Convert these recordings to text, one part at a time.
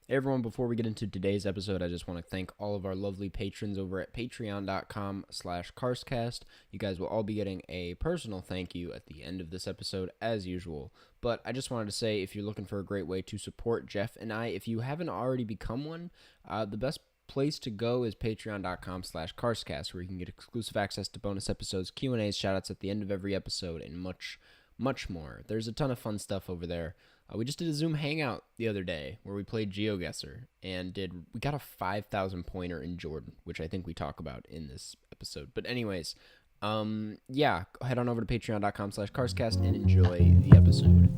Hey everyone, before we get into today's episode, I just want to thank all of our lovely patrons over at patreon.com/Karstcast. You guys will all be getting a personal thank you at the end of this episode, as usual. But I just wanted to say, if you're looking for a great way to support Jeff and I, if you haven't already become one, the best place to go is patreon.com/Karstcast, where you can get exclusive access to bonus episodes, Q&As, shoutouts at the end of every episode, and much, much more. There's a ton of fun stuff over there. We just did a Zoom hangout the other day where we played GeoGuessr and we got a 5,000 pointer in Jordan, which I think we talk about in this episode. But anyways, yeah, head on over to patreon.com/Karstcast and enjoy the episode.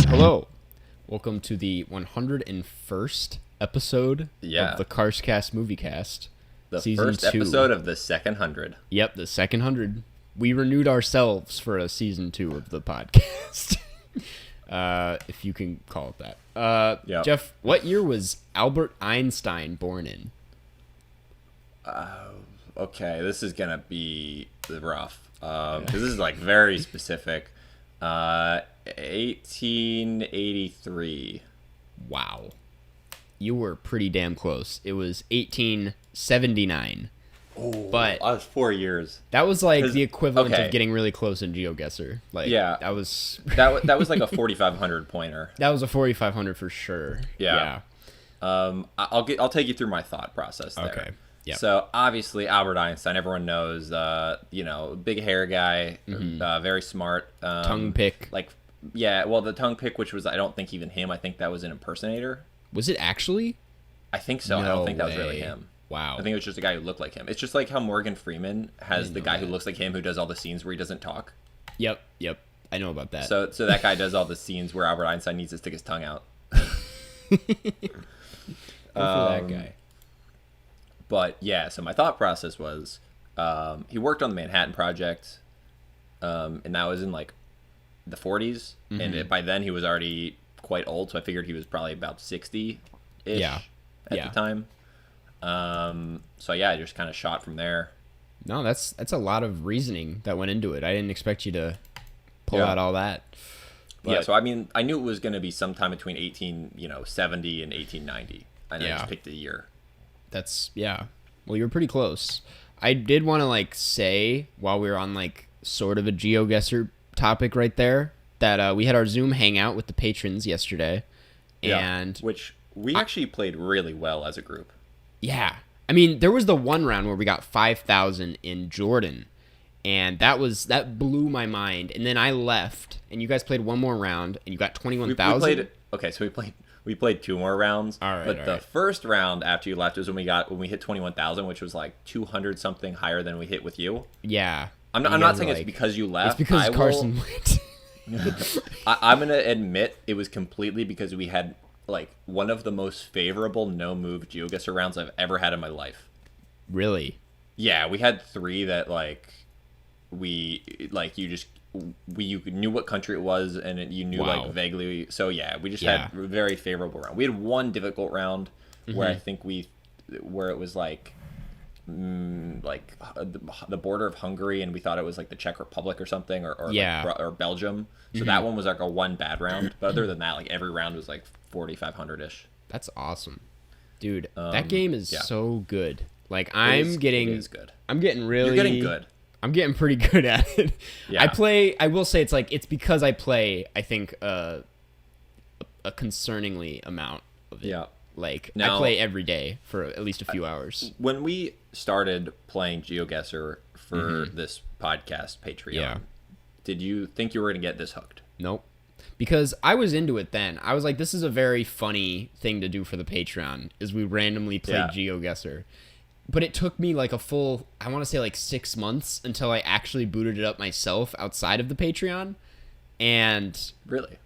Hello, welcome to the 101st episode of the Karstcast Moviecast. The Season first 2. episode of the second 100. Yep, the second 100. We renewed ourselves for a season 2 of the podcast, if you can call it that. Yep. Jeff, what year was Albert Einstein born in? Okay, this is gonna be rough because this is like very specific. 1883. Wow. You were pretty damn close. It was 1879. Oh, but I was 4 years. That was like the equivalent okay. of getting really close in GeoGuessr. Like, Yeah. that was That was like a 4,500 pointer. that was a 4,500 for sure. Yeah. I'll take you through my thought process there. Okay. Yep. So obviously Albert Einstein, everyone knows, big hair guy, very smart. Tongue pick. Like, yeah, well, the tongue pick, which was, I don't think even him. I think that was an impersonator. Was it actually? I think so. I No don't think that was way. really him. Wow. I think it was just a guy who looked like him. It's just like how Morgan Freeman has the know guy who that. looks like him who does all the scenes where he doesn't talk. Yep. I know about that. So that guy does all the scenes where Albert Einstein needs to stick his tongue out. Good for that guy. But yeah, so my thought process was, he worked on the Manhattan Project, and that was in like the 40s, and by then he was already quite old, so I figured he was probably about 60-ish at the time. So yeah, I just kind of shot from there. No, that's a lot of reasoning that went into it. I didn't expect you to pull out all that. But, Yeah, so I mean, I knew it was going to be sometime between 1870 and 1890, and I just picked a year. Well, you were pretty close. I did want to say, while we were on sort of a GeoGuessr topic right there, that we had our Zoom hangout with the patrons yesterday, and which we actually played really well as a group. Yeah, I mean, there was the one round where we got 5,000 in Jordan, and that blew my mind. And then I left, and you guys played one more round, and you got 21,000. We played two more rounds. All right, but the first round after you left was when we hit 21,000, which was like 200 something higher than we hit with you. Yeah. I'm not saying it's because you left. It's because Carson went. I'm gonna admit it was completely because we had one of the most favorable no move GeoGuessr rounds I've ever had in my life. Really? Yeah, we had three that you knew what country it was, and you knew vaguely. So yeah, we just had a very favorable round. We had one difficult round where I think where it was the border of Hungary, and we thought it was the Czech Republic or something, or Belgium. So that one was a one bad round. But other than that, every round was 4,500-ish. That's awesome, dude. That game is so good. It is good. I'm getting really. You're getting good. I'm getting pretty good at it. Yeah. I will say it's because I play, I think, a concerningly amount of it. Yeah. I play every day for at least a few hours. When we started playing GeoGuessr for this podcast, Patreon, did you think you were going to get this hooked? Nope. Because I was into it then. I was like, this is a very funny thing to do for the Patreon, is we randomly played GeoGuessr. But it took me a full, I want to say 6 months until I actually booted it up myself outside of the Patreon. And really?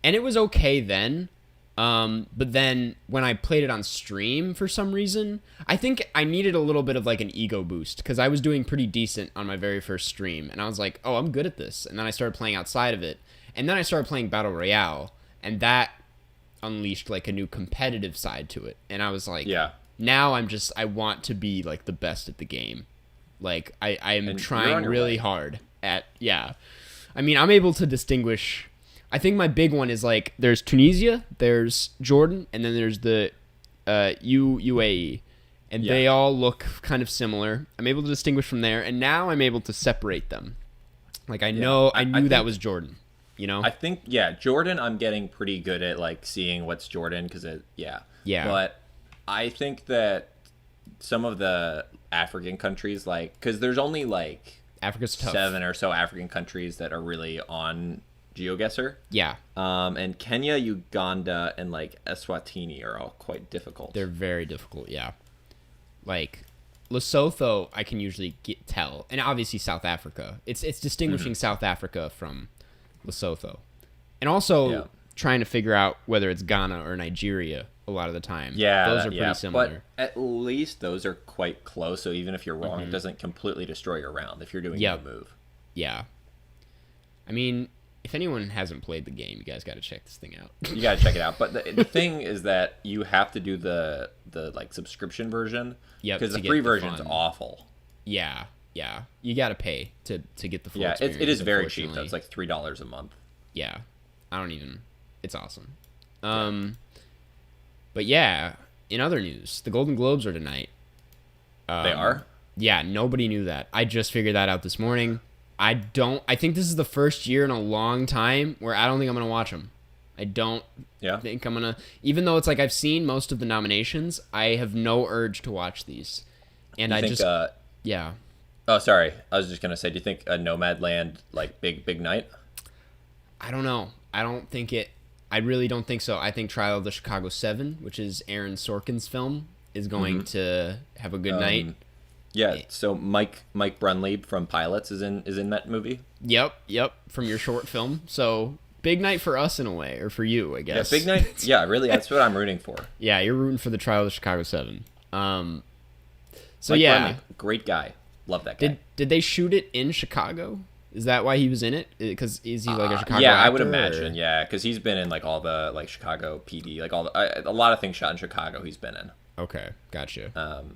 And it was okay then. But then when I played it on stream for some reason, I think I needed a little bit of an ego boost because I was doing pretty decent on my very first stream. And I was like, oh, I'm good at this. And then I started playing outside of it. And then I started playing Battle Royale. and that unleashed like a new competitive side to it. And I was like, Yeah. now I want to be like the best at the game. Like I'm And you're trying on your really way. hard at, yeah. I mean, I'm able to distinguish. I think my big one is like there's Tunisia, there's Jordan, and then there's the UAE. And they all look kind of similar. I'm able to distinguish from there, and now I'm able to separate them. Like I knew that was Jordan. You know? I think, Jordan, I'm getting pretty good at like seeing what's Jordan because Yeah. But I think that some of the African countries, like, because there's only like Africa's tough. 7 or so African countries that are really on GeoGuessr. Yeah. And Kenya, Uganda, and like Eswatini are all quite difficult. They're very difficult, yeah. Like Lesotho, I can usually tell, and obviously South Africa. It's distinguishing South Africa from Lesotho, and also trying to figure out whether it's Ghana or Nigeria. A lot of the time, those are pretty similar. But at least those are quite close. So even if you're wrong, it doesn't completely destroy your round if you're doing a move. Yeah, I mean, if anyone hasn't played the game, you guys got to check this thing out. You got to check it out. But the thing is that you have to do the like subscription version. Yep, because the to free get the version's fun. awful. Yeah, you got to pay to get the full experience. It is very cheap though. It's like $3 a month. Yeah, it's awesome. But yeah, in other news, the Golden Globes are tonight. They are? Yeah, nobody knew that. I just figured that out this morning. I think this is the first year in a long time where I don't think I'm going to watch them. I don't think I'm going to, even though it's like I've seen most of the nominations, I have no urge to watch these. And yeah. Oh, sorry. I was just going to say, do you think a Nomadland, like big night? I don't know. I really don't think so. I think Trial of the Chicago 7, which is Aaron Sorkin's film, is going to have a good night. Yeah, so Mike Brunleib from Pilots is in that movie. Yep, from your short film. So big night for us in a way, or for you, I guess. Yeah, big night. Yeah, really, that's what I'm rooting for. Yeah, you're rooting for the Trial of the Chicago 7. So Mike yeah, Brunleib, great guy. Love that guy. Did they shoot it in Chicago? Is that why he was in it? Because is he like a Chicago? Yeah, actor, I would imagine. Yeah, because he's been in like all the like Chicago PD, like a lot of things shot in Chicago. He's been in. Okay, gotcha.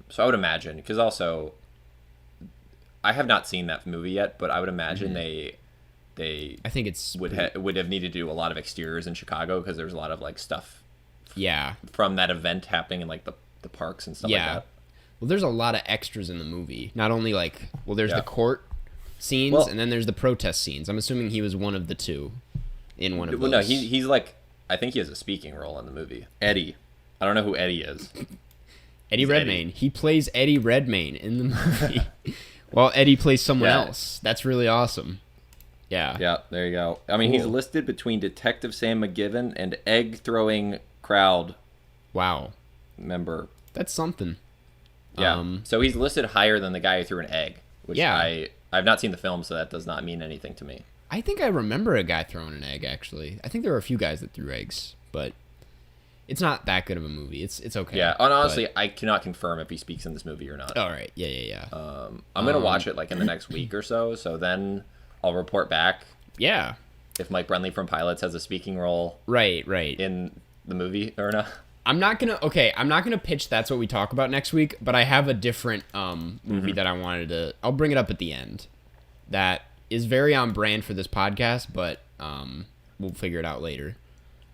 So I would imagine, because also, I have not seen that movie yet, but I would imagine they I think it's would have needed to do a lot of exteriors in Chicago because there's a lot of like stuff. Yeah. From that event happening in like the parks and stuff like that. Well, there's a lot of extras in the movie. Not only like, there's the court scenes, and then there's the protest scenes. I'm assuming he was one of the two in one of those. Well, no, he's like, I think he has a speaking role in the movie. Eddie. I don't know who Eddie is. Eddie Redmayne. He plays Eddie Redmayne in the movie. While Eddie plays someone else. That's really awesome. Yeah. Yeah, there you go. I mean, he's listed between Detective Sam McGivern and egg-throwing crowd member. That's something. Yeah. So he's listed higher than the guy who threw an egg, which I've not seen the film, so that does not mean anything to me. I think I remember a guy throwing an egg, actually. I think there were a few guys that threw eggs, but it's not that good of a movie. It's okay. Yeah, and honestly, I cannot confirm if he speaks in this movie or not. All right. Yeah. I'm going to watch it like in the next week or so then I'll report back. Yeah. If Mike Brunley from Pilots has a speaking role. Right. In the movie or not. I'm not gonna pitch That's What We Talk About next week, but I have a different movie that I wanted to. I'll bring it up at the end. That is very on brand for this podcast, but we'll figure it out later.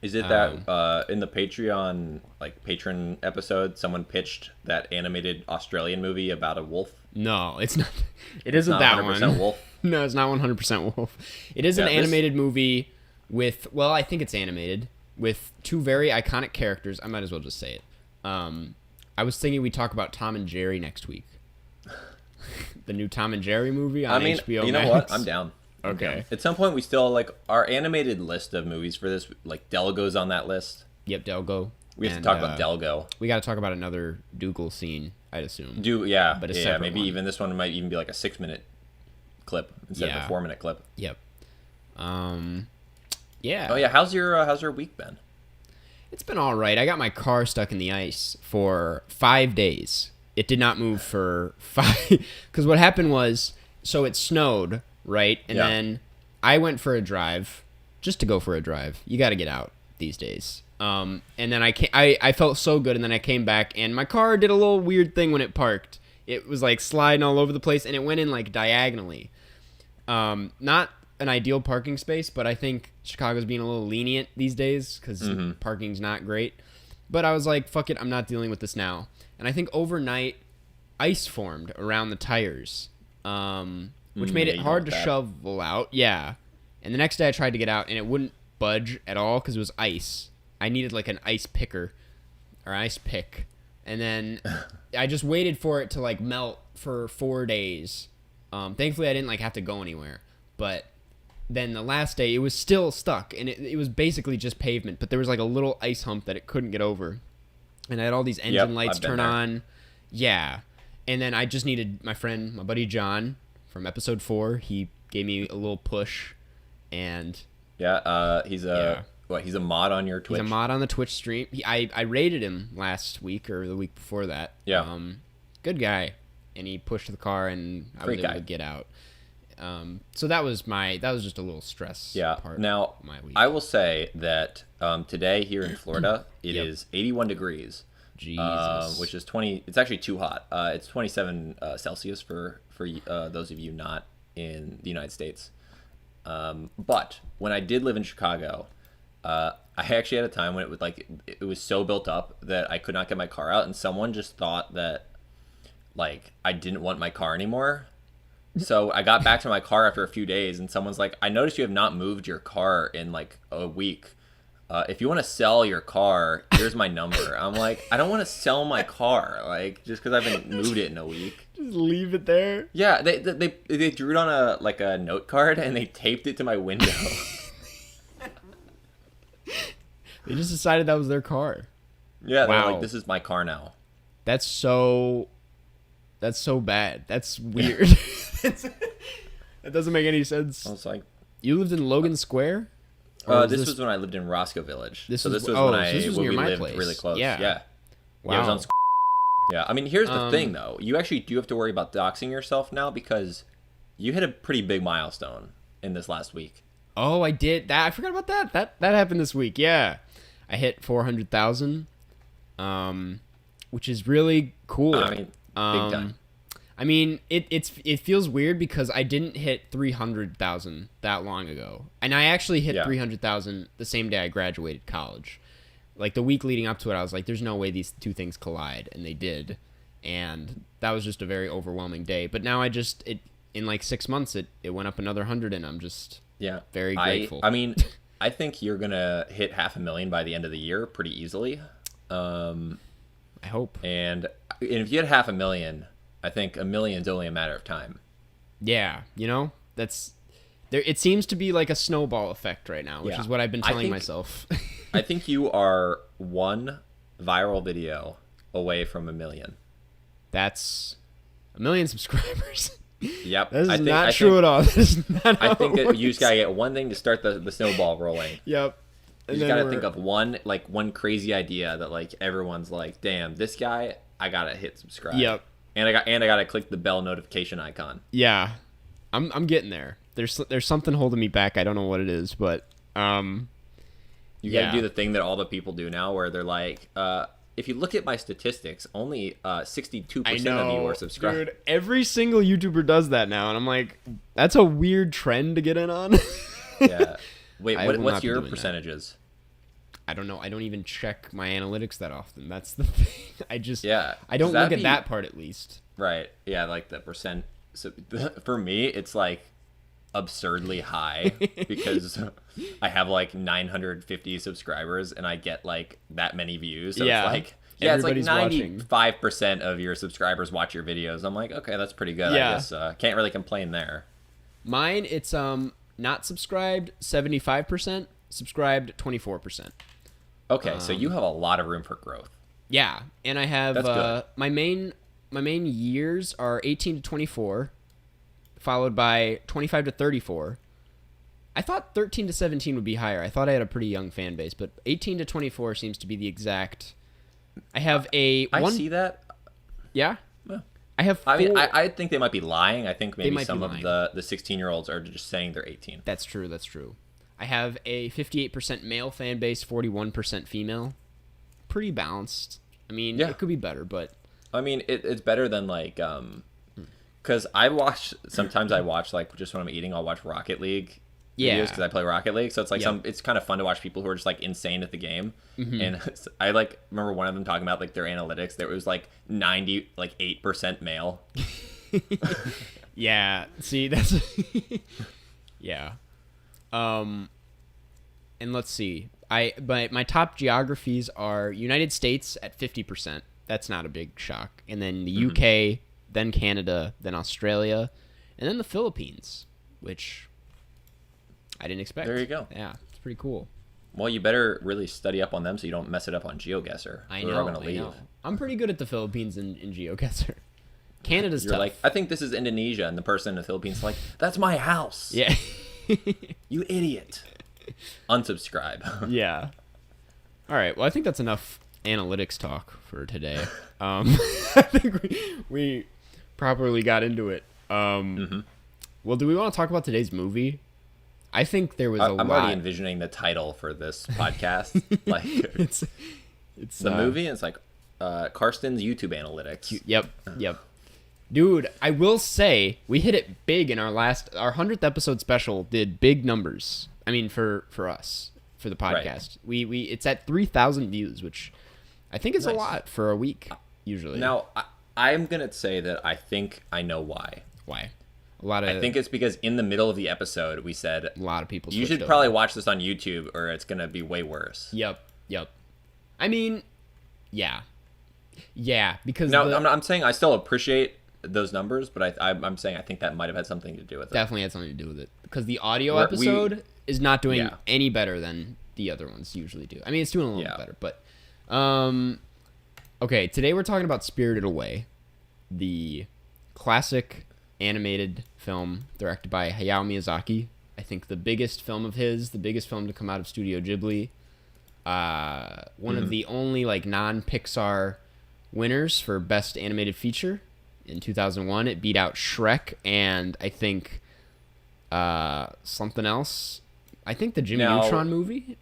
Is it that in the Patreon patron episode, someone pitched that animated Australian movie about a wolf? No, it's not. It isn't that 100% one. Wolf. No, it's not 100% wolf. It is an animated movie with. Well, I think it's animated. With two very iconic characters. I might as well just say it. I was thinking we'd talk about Tom and Jerry next week. The new Tom and Jerry movie on HBO you know Max. what? I'm down. Okay. At some point, we still, our animated list of movies for this, Delgo's on that list. Yep, Delgo. We have to talk about Delgo. We got to talk about another Dougal scene, I'd assume. But a separate maybe one. even this one might even be like a 6-minute clip instead of a 4-minute clip. Yep. Yeah. Oh yeah, how's your week been? It's been all right. I got my car stuck in the ice for 5 days. It did not move for 5 because what happened was, so it snowed, right? And then I went for a drive, just to go for a drive. You got to get out. these days. And then I felt so good, and then I came back, and my car did a little weird thing when it parked. It was like sliding all over the place, and it went in like diagonally. Not an ideal parking space, but I think Chicago's being a little lenient these days because parking's not great. But I was like, fuck it, I'm not dealing with this now. And I think overnight, ice formed around the tires, which made it hard to shovel out. Yeah. And the next day I tried to get out, and it wouldn't budge at all because it was ice. I needed like an ice picker or ice pick. And then I just waited for it to like melt for 4 days. Thankfully, I didn't like have to go anywhere. But then the last day, it was still stuck, and it was basically just pavement. But there was like a little ice hump that it couldn't get over. And I had all these engine lights turn on. Yeah. And then I just needed my friend, my buddy John from episode 4. He gave me a little push. And he's a mod on your Twitch? He's a mod on the Twitch stream. I raided him last week or the week before that. Yeah. Good guy. And he pushed the car, and I was able to get out. So that was just a little stress part now, of my week. I will say that today here in Florida, it is 81 degrees. Jesus. Which is 20. It's actually too hot. It's 27 Celsius for those of you not in the United States. But when I did live in Chicago, I actually had a time when it was so built up that I could not get my car out, and someone just thought that like I didn't want my car anymore. So I got back to my car after a few days, and someone's like, I noticed you have not moved your car in like a week. If you want to sell your car, here's my number. I'm like, I don't want to sell my car, like, just because I haven't moved it in a week. Just leave it there. Yeah, they drew it on a note card, and they taped it to my window. They just decided that was their car. Yeah, they're like, this is my car now. That's so bad. That's weird. That doesn't make any sense. I was like, you lived in Logan Square? This was when I lived in Roscoe Village. This was when we lived really close. Yeah. Wow. Yeah, it was on. Yeah, I mean, here's the thing though. You actually do have to worry about doxing yourself now because you hit a pretty big milestone in this last week. Oh, I did that. I forgot about that. That happened this week. Yeah, I hit 400,000, which is really cool. I mean, big time. I mean, it feels weird because I didn't hit 300,000 that long ago, and I actually hit 300,000 the same day I graduated college. Like the week leading up to it, I was like, "There's no way these two things collide," and they did, and that was just a very overwhelming day. But now in like 6 months, it went up another 100, and I'm just very grateful. I mean, I think you're gonna hit 500,000 by the end of the year pretty easily. I hope. And if you hit 500,000. I think 1 million's only a matter of time. Yeah, that's there. It seems to be like a snowball effect right now, which is what I've been telling myself. I think you are one viral video away from 1 million. That's 1 million subscribers. Yep, That is not true at all. That is not I think that you just gotta get one thing to start the snowball rolling. Yep. You just gotta think of one crazy idea that like everyone's like, damn, this guy, I gotta hit subscribe. Yep. And I gotta click the bell notification icon. Yeah, I'm getting there. There's something holding me back. I don't know what it is, but you gotta do the thing that all the people do now, where they're like, if you look at my statistics, only 62% of you are subscribed. Dude, every single YouTuber does that now, and I'm like, that's a weird trend to get in on. Yeah. Wait, what's your percentages? I don't know. I don't even check my analytics that often. That's the thing. I don't look at that part at least. Right. Yeah, like the percent. So for me, it's like absurdly high because I have like 950 subscribers and I get like that many views. So it's like it's like 95% of your subscribers watch your videos. I'm like, okay, that's pretty good. I guess can't really complain there. Mine, it's not subscribed 75%, subscribed 24%. Okay, so you have a lot of room for growth. Yeah, and I have my main years are 18 to 24, followed by 25 to 34. I thought 13 to 17 would be higher. I thought I had a pretty young fan base, but 18 to 24 seems to be the exact. I have I see that. Yeah. Yeah. I have. I think they might be lying. I think maybe some of the 16-year-olds are just saying they're 18. That's true. I have a 58% male fan base, 41% female. Pretty balanced. I mean, Yeah. it could be better, but I mean, it's better than like, because sometimes I watch like just when I'm eating, I'll watch Rocket League Yeah. videos because I play Rocket League. So it's like Yep. it's kind of fun to watch people who are just like insane at the game. And I like remember one of them talking about like their analytics. There was like 8% male. yeah. See, that's yeah. And let's see. My top geographies are United States at 50%. That's not a big shock. And then the UK, then Canada, then Australia, and then the Philippines, which I didn't expect. There you go. Yeah, it's pretty cool. Well, you better really study up on them so you don't mess it up on GeoGuessr. I They're know. all gonna I leave. know. I'm pretty good at the Philippines in GeoGuessr. Canada's You're tough. like, I think this is Indonesia, and the person in the Philippines is like, that's my house. Yeah. You idiot. Unsubscribe. Yeah. All right. Well, I think that's enough analytics talk for today. I think we properly got into it. Well, do we want to talk about today's movie? I think there was a lot. I'm already envisioning the title for this podcast. Like it's the movie. It's like Karsten's YouTube analytics. Yep. Dude, I will say we hit it big in our 100th episode special. Did big numbers. I mean, for us, for the podcast, we it's at 3,000 views, which I think is a lot for a week usually. Now, I'm gonna say that I think I know why. Why? I think it's because in the middle of the episode we said a lot of people. You should probably watch this on YouTube, or it's gonna be way worse. Yep. I mean, yeah, because now I'm saying I still appreciate those numbers, but I'm saying I think that might have had something to do with it. Definitely had something to do with it because the audio episode is not doing any better than the other ones usually do. I mean, it's doing a little bit better, but okay. Today we're talking about Spirited Away, the classic animated film directed by Hayao Miyazaki. I think the biggest film of his, the biggest film to come out of Studio Ghibli. One of the only like non-Pixar winners for best animated feature in 2001. It beat out Shrek and I think something else. I think the Jimmy Neutron movie.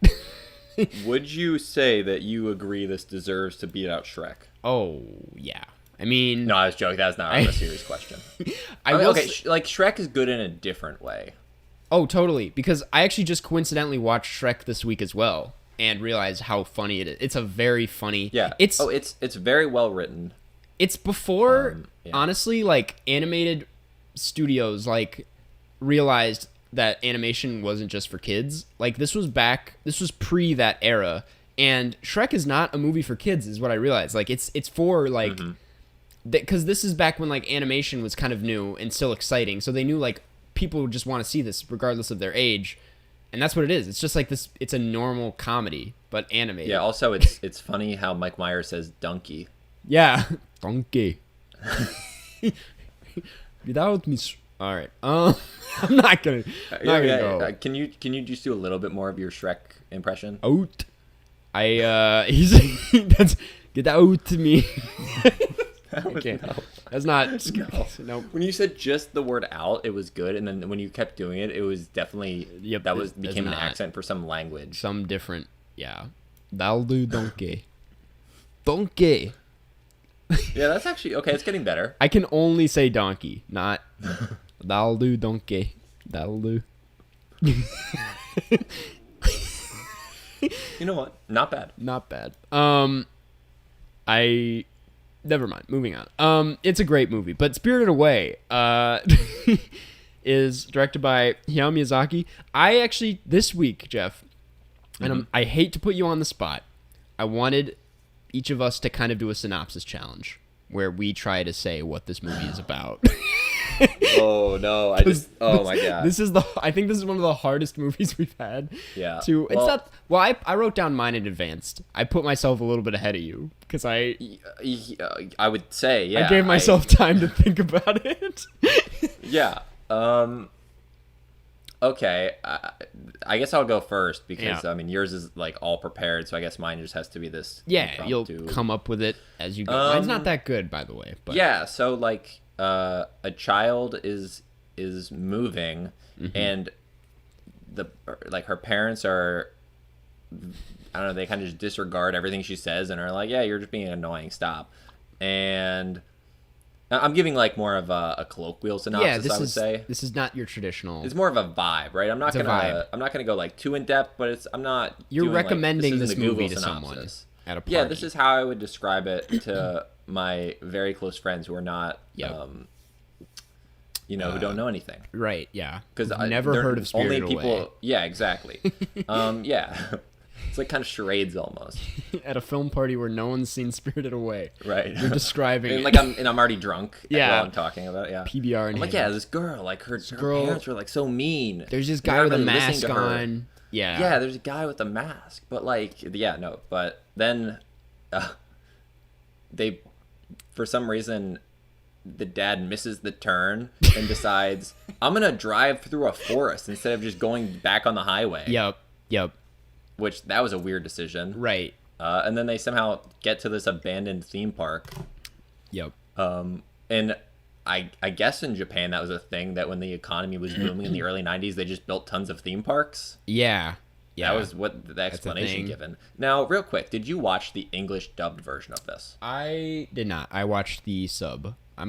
Would you say that you agree this deserves to beat out Shrek? Oh yeah. I mean, no, I was joking. That's not a serious question. Like Shrek is good in a different way. Oh, totally. Because I actually just coincidentally watched Shrek this week as well and realized how funny it is. It's a very funny. Yeah. It's very well written. It's before honestly, like animated studios like realized that animation wasn't just for kids. Like this was pre that era, and Shrek is not a movie for kids, is what I realized. Like it's for like. Because this is back when like animation was kind of new and still exciting, so they knew like people would just want to see this regardless of their age, and that's what it is. It's just like this. It's a normal comedy but animated. Yeah. Also, it's funny how Mike Myers says "donkey." Yeah, donkey. Without me. All right. I'm not gonna. Go. Can you just do a little bit more of your Shrek impression? Out. He's that's get out to me. Okay. That's not no. When you said just the word "out," it was good, and then when you kept doing it, it was definitely became an accent for some language, some different. Yeah, that'll do, donkey. Donkey. Yeah, that's actually okay. It's getting better. I can only say donkey, not that'll do, donkey. That'll do. You know what? Not bad. Not bad. Never mind. Moving on. It's a great movie, but Spirited Away is directed by Hayao Miyazaki. I actually this week, Jeff, and I hate to put you on the spot. I wanted each of us to kind of do a synopsis challenge where we try to say what this movie is about. Oh no! Oh my god! I think this is one of the hardest movies we've had. Yeah. I wrote down mine in advance. I put myself a little bit ahead of you because I would say, yeah. I gave myself time to think about it. Yeah. Okay. I guess I'll go first because I mean yours is like all prepared, so I guess mine just has to be this. Yeah, you'll come up with it as you go. Mine's not that good, by the way. But yeah. So like. A child is moving and like her parents are, I don't know, they kind of just disregard everything she says and are like, yeah, you're just being annoying, stop. And I'm giving like more of a colloquial synopsis, I would say. This is not your traditional. It's more of a vibe, right? I'm not gonna go like too in depth, but I'm not. You're doing, recommending like, this movie to synopsis. someone at a party. Yeah, this is how I would describe it to my very close friends who are not, who don't know anything. Right. Yeah. Because I've never heard of Spirited Away. Yeah, exactly. Yeah. It's like kind of charades almost. At a film party where no one's seen Spirited Away. Right. You're describing it. Like I'm already drunk while I'm talking about it. Yeah. PBR and I'm like, yeah, this girl, like her parents were like so mean. There's this guy with a mask on. Yeah. Yeah, there's a guy with a mask. But like, yeah, no. But then they, for some reason, the dad misses the turn and decides, I'm going to drive through a forest instead of just going back on the highway. Yep. Which, that was a weird decision. Right. And then they somehow get to this abandoned theme park. Yep. And I guess in Japan that was a thing, that when the economy was booming in the early 90s, they just built tons of theme parks. Yeah. That was what the explanation given. Now, real quick, did you watch the English dubbed version of this? I did not. I watched the sub. I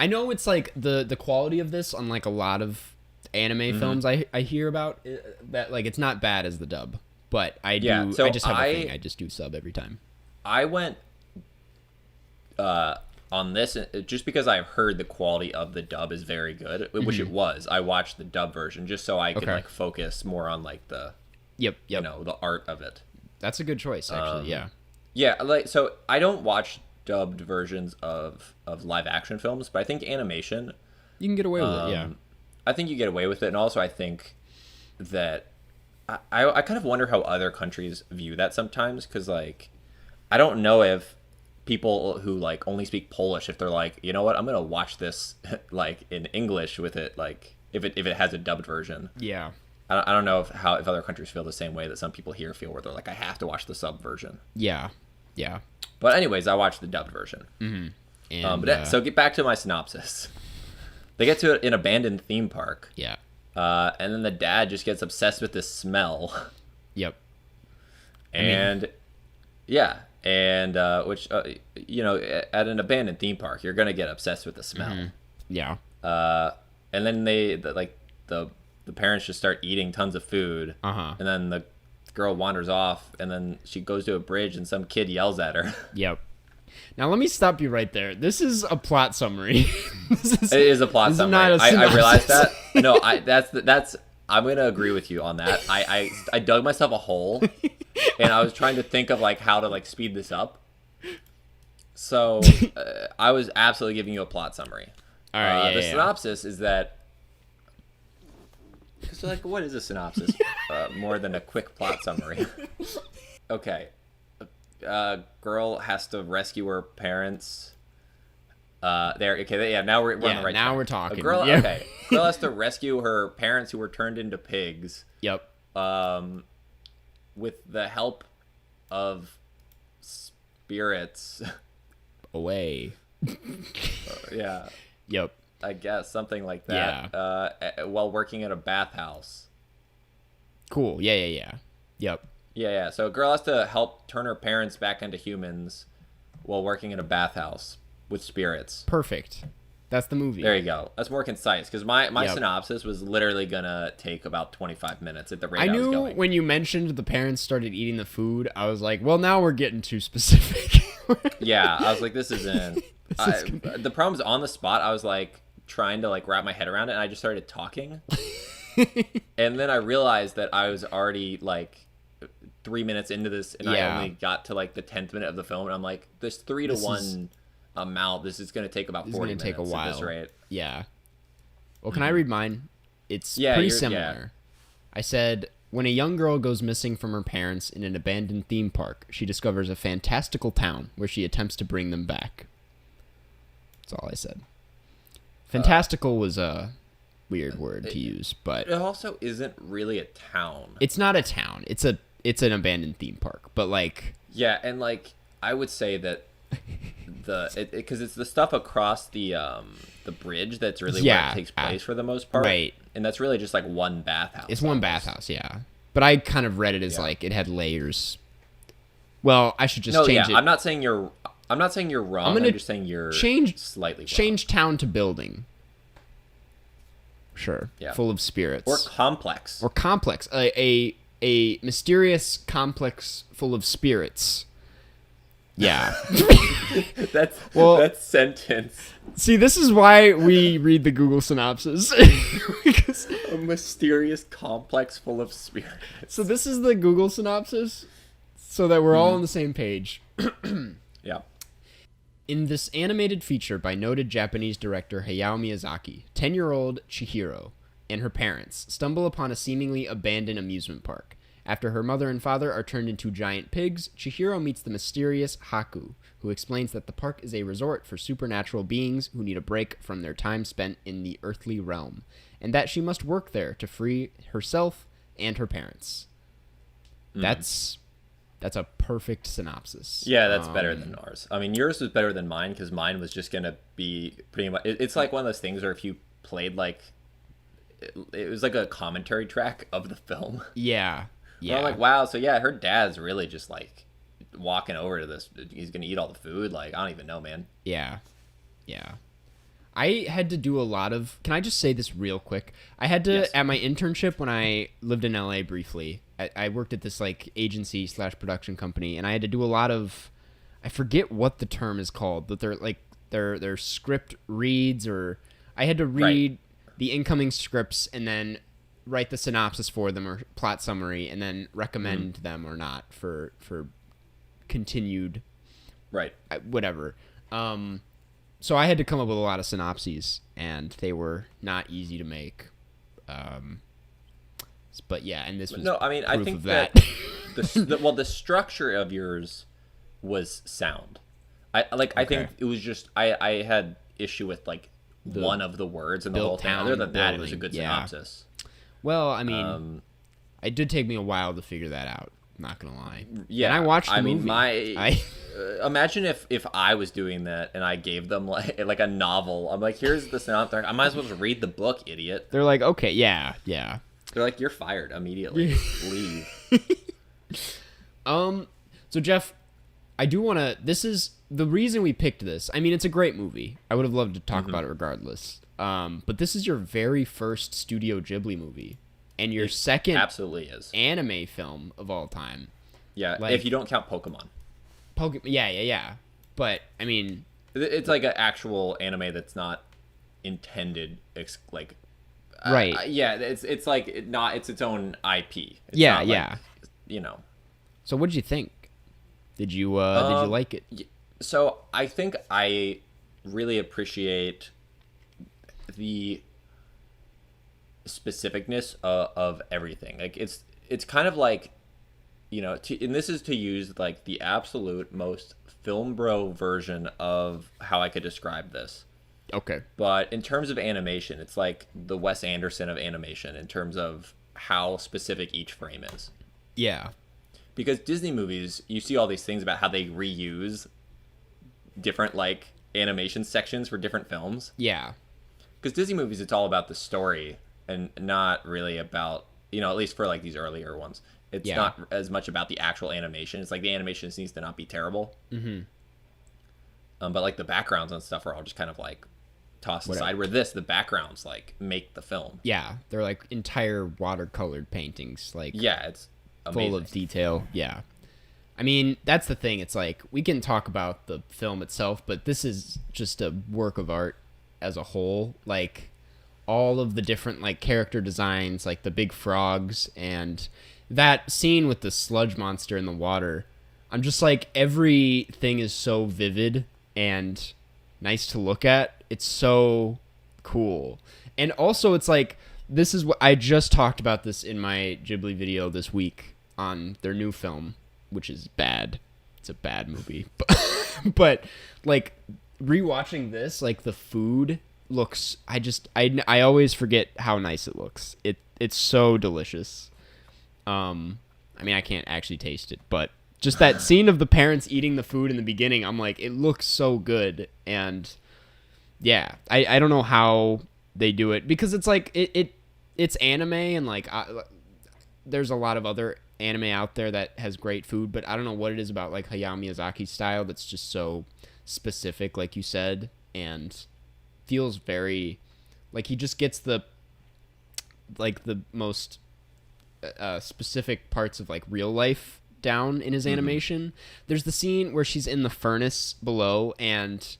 know it's like the quality of this, unlike a lot of anime films I hear about, that like it's not bad as the dub, but I just have a thing. I just do sub every time. I went on this just because I've heard the quality of the dub is very good, which it was. I watched the dub version just so I could like focus more on like the the art of it. That's a good choice, actually. Yeah, like, so I don't watch dubbed versions of live action films, but I think animation, you can get away with it. Yeah, I think you get away with it, and also I think that I kind of wonder how other countries view that sometimes, because like I don't know if people who like only speak Polish, if they're like, you know what, I'm gonna watch this like in English with it, like if it has a dubbed version. Yeah, I don't know if other countries feel the same way that some people here feel, where they're like, I have to watch the sub version. Yeah. But anyways, I watched the dubbed version. And, so get back to my synopsis. They get to an abandoned theme park. Yeah. And then the dad just gets obsessed with this smell. Yep. Which at an abandoned theme park, you're gonna get obsessed with the smell. Yeah. And then the parents just start eating tons of food. And then the girl wanders off, and then she goes to a bridge, and some kid yells at her. Yep. Now let me stop you right there. This is a plot summary. It is a plot summary. I realized that. No, that's. I'm gonna agree with you on that. I dug myself a hole, and I was trying to think of like how to like speed this up. So I was absolutely giving you a plot summary. All right. The synopsis is that. So like, what is a synopsis? More than a quick plot summary. Okay. Girl has to rescue her parents. Now we're on the right now track. We're talking. Girl has to rescue her parents who were turned into pigs. Yep. With the help of spirits. Away. Yeah. Yep. I guess something like that. Yeah. While working at a bathhouse. Cool. Yeah. Yep. Yeah. So a girl has to help turn her parents back into humans while working in a bathhouse with spirits. Perfect. That's the movie. There you go. That's more concise, because my synopsis was literally gonna take about 25 minutes at the rate I was going. When you mentioned the parents started eating the food, I was like, well, now we're getting too specific. Yeah, I was like, this isn't. The problem's on the spot. I was like trying to like wrap my head around it, and I just started talking. And then I realized that I was already like 3 minutes into this, and I only got to like the 10th minute of the film, and I'm like, this 3 to 1 amount, this is going to take about 40 minutes. It's going to take a while. At this rate. Yeah. Well, can I read mine? It's pretty similar. Yeah. I said, when a young girl goes missing from her parents in an abandoned theme park, she discovers a fantastical town where she attempts to bring them back. That's all I said. Fantastical was a weird word to use, but it also isn't really a town. It's not a town. It's an abandoned theme park, but like and like I would say that because it's the stuff across the bridge that's really where it takes place for the most part. Right. And that's really just like one bathhouse. It's one bathhouse, yeah. But I kind of read it as like it had layers. Well, I should just change it. I'm not saying you're wrong. I'm just saying you're slightly wrong. Change town to building. Sure. Yeah. Full of spirits. Or complex. A mysterious complex full of spirits. Yeah. That sentence. See, this is why we read the Google synopsis. Because a mysterious complex full of spirits. So this is the Google synopsis, so that we're all on the same page. Yeah. In this animated feature by noted Japanese director Hayao Miyazaki, 10-year-old Chihiro and her parents stumble upon a seemingly abandoned amusement park. After her mother and father are turned into giant pigs, Chihiro meets the mysterious Haku, who explains that the park is a resort for supernatural beings who need a break from their time spent in the earthly realm, and that she must work there to free herself and her parents. That's a perfect synopsis. Yeah, that's better than ours. I mean, yours was better than mine because mine was just going to be pretty much... It's like one of those things where if you played like... It was like a commentary track of the film. Yeah. Yeah. I'm like, wow, so yeah, her dad's really just like walking over to this. He's going to eat all the food. Like, I don't even know, man. Yeah. Yeah. I had to do a lot of... Can I just say this real quick? I had to, yes. At my internship when I lived in LA briefly, I worked at this like agency / production company, and I had to do a lot of... I forget what the term is called, but they're like their script reads, or I had to read the incoming scripts and then write the synopsis for them or plot summary and then recommend them or not for continued whatever. So I had to come up with a lot of synopses, and they were not easy to make. But yeah, and this was I think that the structure of yours was sound. I think it was just I had issue with like one of the words in the whole thing. Other than that, it was a good synopsis. Well, I mean, it did take me a while to figure that out. Not gonna lie. Yeah, and I watched the movie. Imagine if I was doing that and I gave them like a novel. I'm like, here's the synopsis. I might as well just read the book, idiot. They're like, okay, yeah. They're like, you're fired immediately. Leave. So Jeff, I do want to. This is the reason we picked this. I mean, it's a great movie. I would have loved to talk about it regardless. But this is your very first Studio Ghibli movie. And your second absolutely is anime film of all time. Yeah, like, if you don't count Pokemon. Yeah. But I mean, it's like an actual anime that's not intended like. Right. Yeah, it's like it's its own IP. It's yeah. Like, you know. So what did you think? Did you like it? So I think I really appreciate the specificness of everything. Like it's kind of like, you know, and this is to use like the absolute most film bro version of how I could describe this. Okay. But in terms of animation, it's like the Wes Anderson of animation in terms of how specific each frame is. Yeah. Because Disney movies, you see all these things about how they reuse different like animation sections for different films. Yeah. Because Disney movies, it's all about the story and not really about, you know, at least for like these earlier ones. It's not as much about the actual animation. It's like the animation needs to not be terrible. Mm-hmm. But like the backgrounds and stuff are all just kind of like tossed aside. Where the backgrounds like make the film. Yeah, they're like entire watercolored paintings. Like it's amazing. Full of detail. Yeah. I mean, that's the thing. It's like we can talk about the film itself, but this is just a work of art as a whole. Like all of the different like character designs, like the big frogs and that scene with the sludge monster in the water. I'm just like, everything is so vivid and nice to look at. It's so cool. And also it's like, this is what I just talked about this in my Ghibli video this week on their new film, which is bad. It's a bad movie. But like rewatching this, like the food looks, I always forget how nice it looks. It's so delicious. I mean, I can't actually taste it, but just that scene of the parents eating the food in the beginning, I'm like, it looks so good. And yeah, I don't know how they do it, because it's like it it's anime and like there's a lot of other anime out there that has great food, but I don't know what it is about like Hayao Miyazaki's style that's just so specific, like you said, and feels very like he just gets the most specific parts of like real life down in his animation. There's the scene where she's in the furnace below, and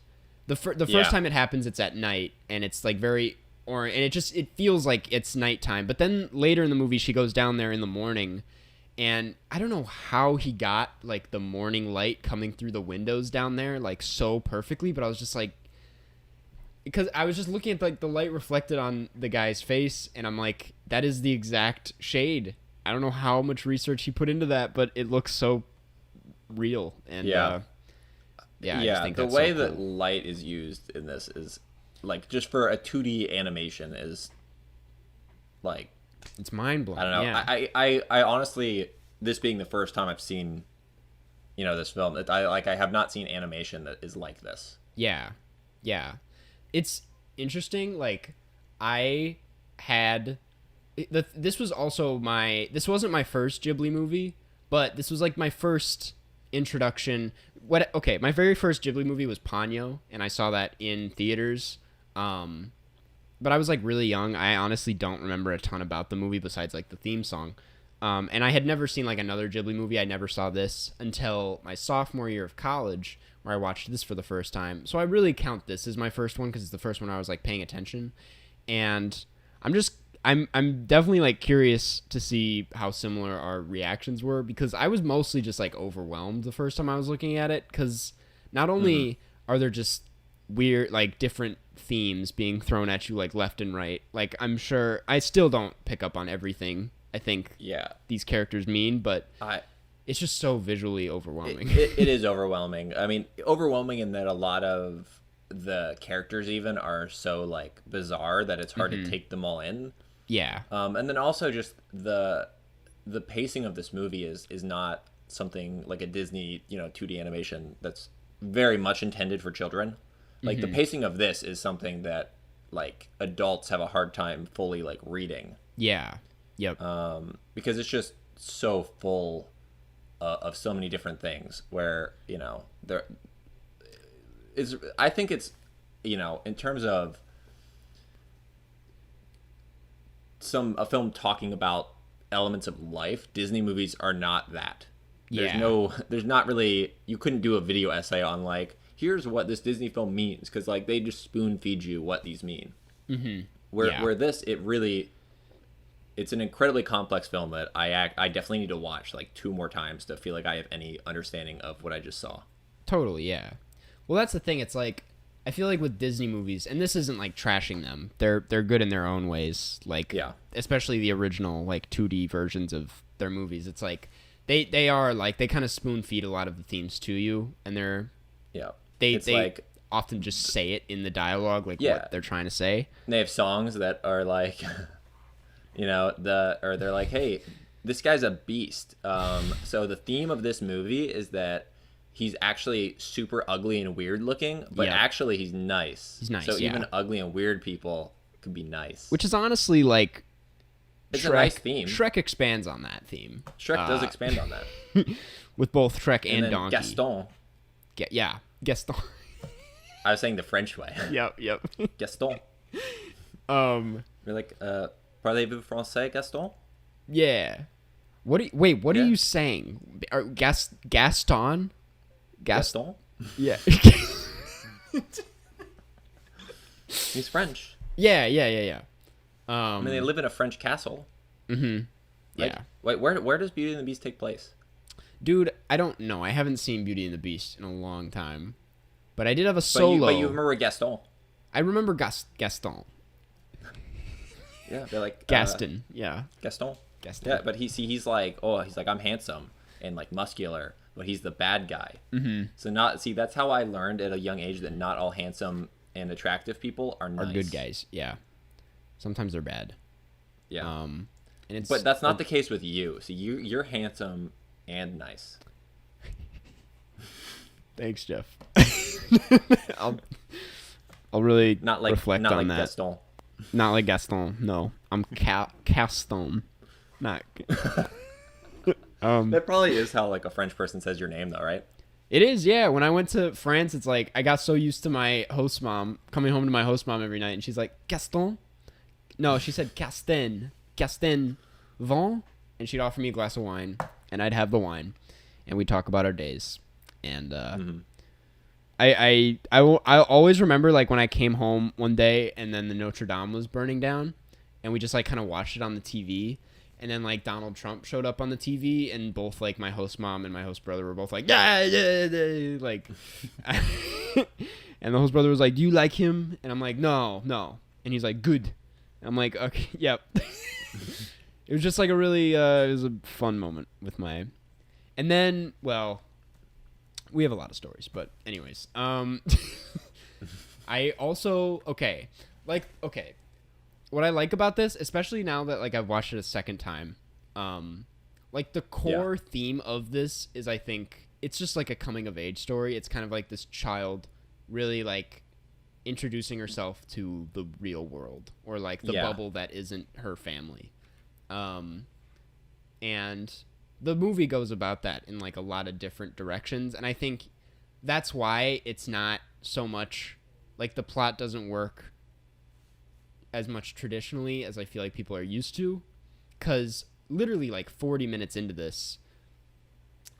the first time it happens, it's at night, and it's like and it feels like it's nighttime. But then later in the movie, she goes down there in the morning, and I don't know how he got like the morning light coming through the windows down there like so perfectly, but I was just like, because I was just looking at like the light reflected on the guy's face, and I'm like, that is the exact shade. I don't know how much research he put into that, but it looks so real. And I just think the that's way so that cool. light is used in this is like, just for a 2D animation, is like, It's mind blowing. I don't know. Yeah. I honestly, this being the first time I've seen, this film, I have not seen animation that is like this. Yeah. Yeah. It's interesting. Like, this wasn't my first Ghibli movie, but this was like my first introduction. My very first Ghibli movie was Ponyo, and I saw that in theaters. But I was like really young. I honestly don't remember a ton about the movie besides like the theme song. And I had never seen like another Ghibli movie. I never saw this until my sophomore year of college, where I watched this for the first time. So I really count this as my first one because it's the first one I was like paying attention. And I'm definitely like curious to see how similar our reactions were, because I was mostly just like overwhelmed the first time I was looking at it, because not only are there just weird like different themes being thrown at you like left and right, like I'm sure I still don't pick up on everything I think these characters mean, but it's just so visually overwhelming. It is overwhelming. I mean, overwhelming in that a lot of the characters even are so like bizarre that it's hard to take them all in. Yeah. And then also just the pacing of this movie is not something like a Disney 2D animation that's very much intended for children. Like the pacing of this is something that like adults have a hard time fully like reading. Yeah. Yep. Because it's just so full of so many different things where there is. I think it's in terms of a film talking about elements of life, Disney movies are not that. There's not really, you couldn't do a video essay on like, here's what this Disney film means, because like they just spoon feed you what these mean. Where this, it's an incredibly complex film that I definitely need to watch like 2 more times to feel like I have any understanding of what I just saw. Totally, yeah. Well, that's the thing. It's like, I feel like with Disney movies, and this isn't like trashing them. They're good in their own ways. Like, especially the original like 2D versions of their movies. It's like they are like, they kind of spoon feed a lot of the themes to you, and they like, often just say it in the dialogue, like what they're trying to say. And they have songs that are like, they're like, hey, this guy's a beast. So the theme of this movie is that he's actually super ugly and weird looking, but actually he's nice. He's nice. So even ugly and weird people could be nice. Which is honestly like, it's a nice theme. Shrek expands on that theme. Shrek does expand on that. With both Shrek and then Donkey. Gaston. Gaston. I was saying the French way. Yep. Gaston. We're like, parlez-vous français, Gaston? Yeah. What are you saying? Gaston? Gaston? Yeah. He's French. Yeah. I mean, they live in a French castle. Yeah. Wait, where does Beauty and the Beast take place? Dude, I don't know. I haven't seen Beauty and the Beast in a long time. But I did have a solo. But you remember Gaston. I remember Gaston. Yeah, they're like... Gaston, Gaston. Gaston. Yeah, but he's like, I'm handsome and like muscular, but he's the bad guy. So that's how I learned at a young age that not all handsome and attractive people are nice. Are good guys, yeah. Sometimes they're bad. Yeah. And but that's not the case with you. So you're handsome and nice. Thanks, Jeff. I'll really not like reflect not on like that. Gaston. Not like Gaston. No, I'm Caston. Not. That probably is how like a French person says your name, though, right? It is, yeah. When I went to France, it's like I got so used to my host mom coming home to my host mom every night, and she's like Gaston. No, she said Gaston Vin, and she'd offer me a glass of wine, and I'd have the wine, and we'd talk about our days, and I always remember like when I came home one day and then the Notre Dame was burning down, and we just like kind of watched it on the TV, and then like Donald Trump showed up on the TV, and both like my host mom and my host brother were both like like, and the host brother was like, "Do you like him?" And I'm like, "No, no," and he's like, "Good." And I'm like, "Okay, yep." It was just like a really it was a fun moment with my, and then well. We have a lot of stories, but anyways, I also what I like about this, especially now that like I've watched it a second time, like the core theme of this is I think it's just like a coming of age story. It's kind of like this child really like introducing herself to the real world or like the bubble that isn't her family, and the movie goes about that in like a lot of different directions, and I think that's why it's not so much like the plot doesn't work as much traditionally as I feel like people are used to, because literally like 40 minutes into this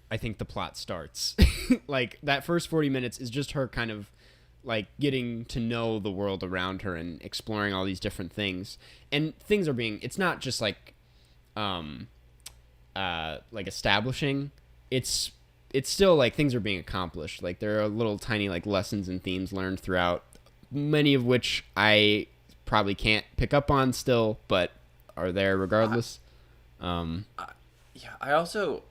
I think the plot starts. Like that first 40 minutes is just her kind of like getting to know the world around her and exploring all these different things, and things are being, it's not just like like establishing, it's still like things are being accomplished. Like there are little tiny like lessons and themes learned throughout, many of which I probably can't pick up on still, but are there regardless. I also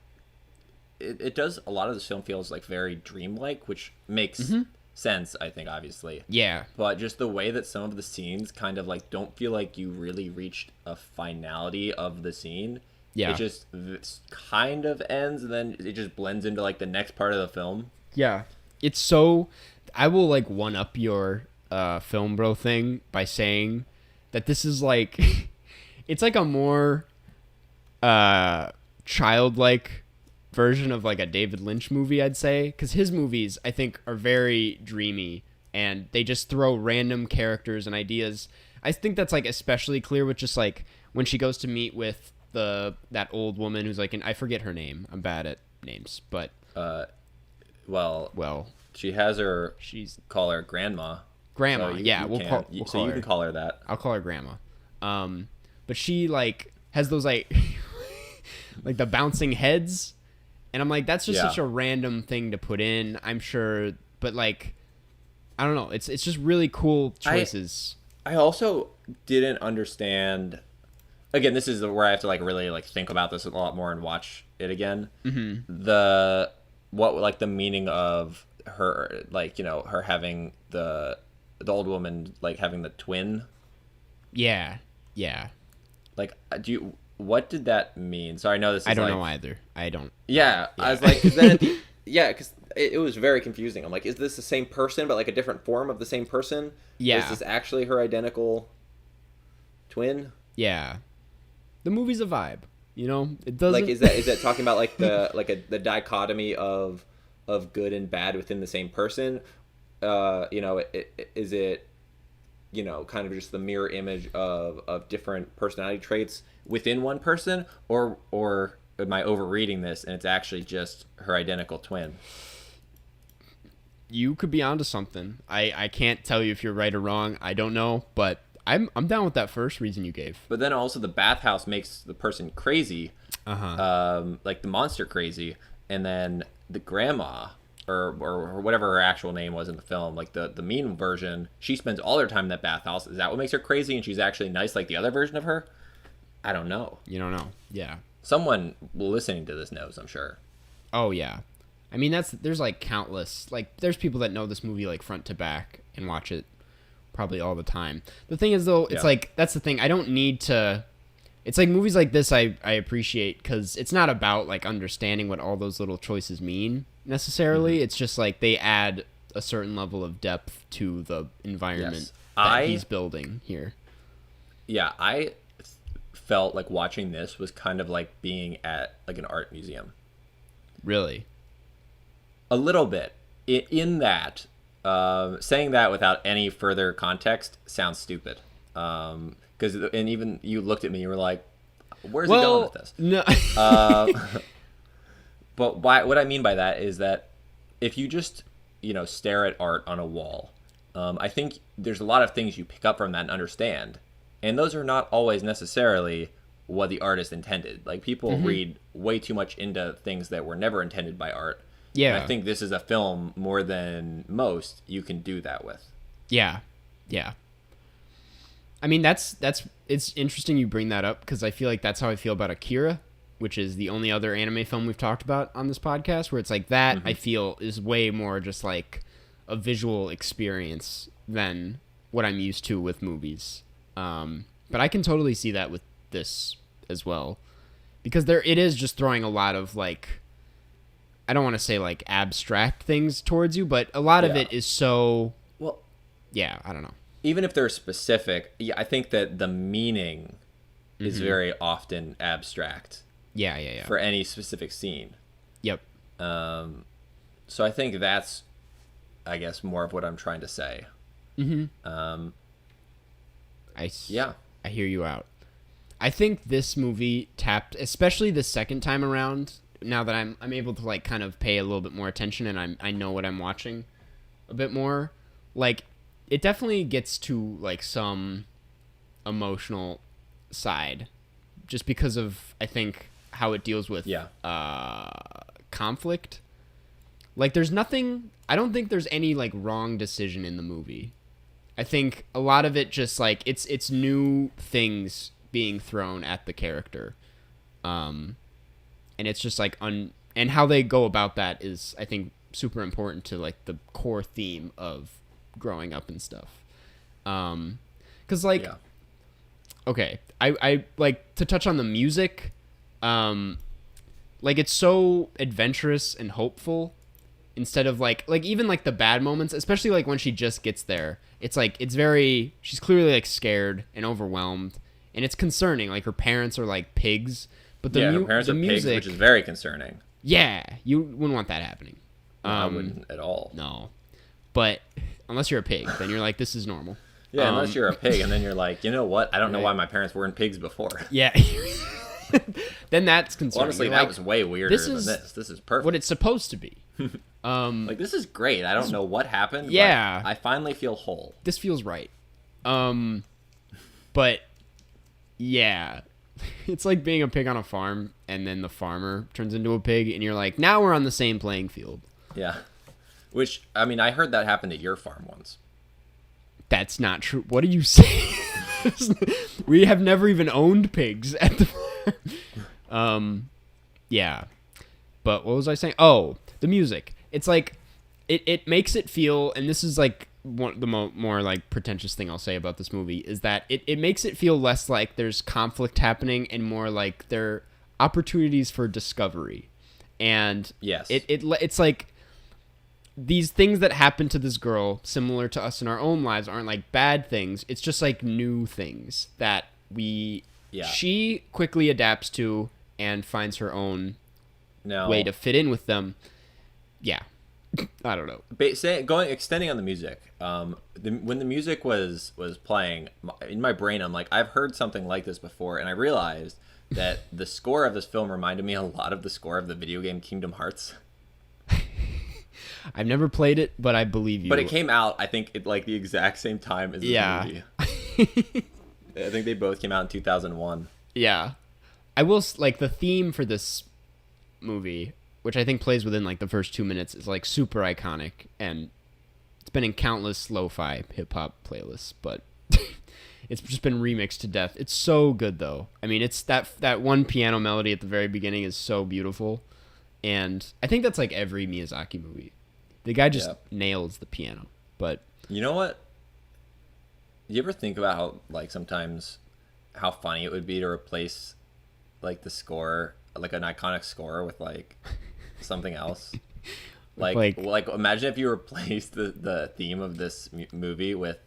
it does, a lot of this film feels like very dreamlike, which makes sense, I think, obviously. Yeah. But just the way that some of the scenes kind of like don't feel like you really reached a finality of the scene. Yeah. It just kind of ends, and then it just blends into like the next part of the film. Yeah. It's so, I will like one up your film bro thing by saying that this is like it's like a more childlike version of like a David Lynch movie, I'd say, because his movies I think are very dreamy and they just throw random characters and ideas. I think that's like especially clear with just like when she goes to meet with that old woman who's like, I forget her name. I'm bad at names, but well, she has her. She's call her grandma. Grandma, so we'll call you her. Can call her that. I'll call her grandma. But she like has those like like the bouncing heads, and I'm like, that's just such a random thing to put in, I'm sure, but like I don't know, it's just really cool choices. I also didn't understand. Again, this is where I have to like really like think about this a lot more and watch it again. Mm-hmm. What like the meaning of her, like, you know, her having the old woman like having the twin. Yeah. Like, what did that mean? So I know this. I don't know either. I don't. Yeah, I was like, cause then because it was very confusing. I'm like, is this the same person but like a different form of the same person? Yeah. Is this actually her identical twin? Yeah. The movie's a vibe, you know. It doesn't. Like, is that talking about like the dichotomy of good and bad within the same person? You know, is it, you know, kind of just the mirror image of different personality traits within one person, or am I overreading this and it's actually just her identical twin? You could be onto something. I can't tell you if you're right or wrong. I don't know, but I'm down with that first reason you gave. But then also the bathhouse makes the person crazy, like the monster crazy, and then the grandma or whatever her actual name was in the film, like the mean version, she spends all her time in that bathhouse. Is that what makes her crazy, and she's actually nice like the other version of her? I don't know. You don't know. Yeah. Someone listening to this knows, I'm sure. Oh yeah. I mean, there's like countless, like there's people that know this movie like front to back and watch it probably all the time. The thing is though, it's like, that's the thing. I don't need to, it's like movies like this I appreciate because it's not about like understanding what all those little choices mean necessarily. Mm-hmm. It's just like they add a certain level of depth to the environment that he's building here. Yeah, I felt like watching this was kind of like being at like an art museum. Really? A little bit. In that, saying that without any further context sounds stupid. Because and even you looked at me, you were like, "Where's he going with this?" No. But what I mean by that is that if you just stare at art on a wall, I think there's a lot of things you pick up from that and understand, and those are not always necessarily what the artist intended. Like people read way too much into things that were never intended by art. Yeah. And I think this is a film more than most you can do that with. Yeah. Yeah. I mean, it's interesting you bring that up because I feel like that's how I feel about Akira, which is the only other anime film we've talked about on this podcast, where it's like that I feel is way more just like a visual experience than what I'm used to with movies. But I can totally see that with this as well, because it is just throwing a lot of like, I don't want to say like abstract things towards you, but a lot of it is so, well, yeah, I don't know. Even if they're specific, yeah, I think that the meaning is very often abstract. Yeah. For any specific scene. Yep. So I think that's, I guess, more of what I'm trying to say. Yeah. I hear you out. I think this movie tapped, especially the second time around, now that I'm able to like kind of pay a little bit more attention and I know what I'm watching a bit more. Like it definitely gets to like some emotional side just because of I think how it deals with conflict. Like there's nothing, I don't think there's any like wrong decision in the movie. I think a lot of it just like it's new things being thrown at the character. And it's just like and how they go about that is I think super important to like the core theme of growing up and stuff. Cuz like okay, I like to touch on the music. Like it's so adventurous and hopeful instead of like even like the bad moments, especially like when she just gets there. It's like she's clearly like scared and overwhelmed, and it's concerning. Like her parents are like pigs, but her parents are pigs, which is very concerning. Yeah, you wouldn't want that happening. I wouldn't at all. No, but unless you're a pig, then you're like, this is normal. Yeah, unless you're a pig, and then you're like, you know what? I don't know why my parents weren't pigs before. Yeah. Then that's concerning. Honestly, that was way weirder than this. This is perfect. What it's supposed to be. Like, this is great. I don't know what happened. Yeah. But I finally feel whole. This feels right. But, yeah. It's like being a pig on a farm, and then the farmer turns into a pig, and you're like, now we're on the same playing field. Yeah. Which, I mean, I heard that happened at your farm once. That's not true. What are you saying? We have never even owned pigs at the farm. Yeah. But what was I saying? Oh, the music. It's like, it makes it feel, and this is like one the more like pretentious thing I'll say about this movie, is that it makes it feel less like there's conflict happening and more like there are opportunities for discovery. And yes, it's like these things that happen to this girl, similar to us in our own lives, aren't like bad things. It's just like new things that she quickly adapts to and finds her own way to fit in with them. Yeah. I don't know. Extending on the music. When the music was playing in my brain, I'm like, I've heard something like this before, and I realized that the score of this film reminded me a lot of the score of the video game Kingdom Hearts. I've never played it, but I believe you. But it came out, I think, at like the exact same time as this movie. I think they both came out in 2001. Yeah. I will, like, the theme for this movie, which I think plays within, like, the first 2 minutes, is, like, super iconic, and it's been in countless lo-fi hip-hop playlists, but it's just been remixed to death. It's so good, though. I mean, it's that one piano melody at the very beginning is so beautiful, and I think that's, like, every Miyazaki movie. The guy just nails the piano, but... You know what? You ever think about how, like, sometimes how funny it would be to replace, like, the score, like, an iconic score with, like, something else? Like imagine if you replaced the theme of this movie with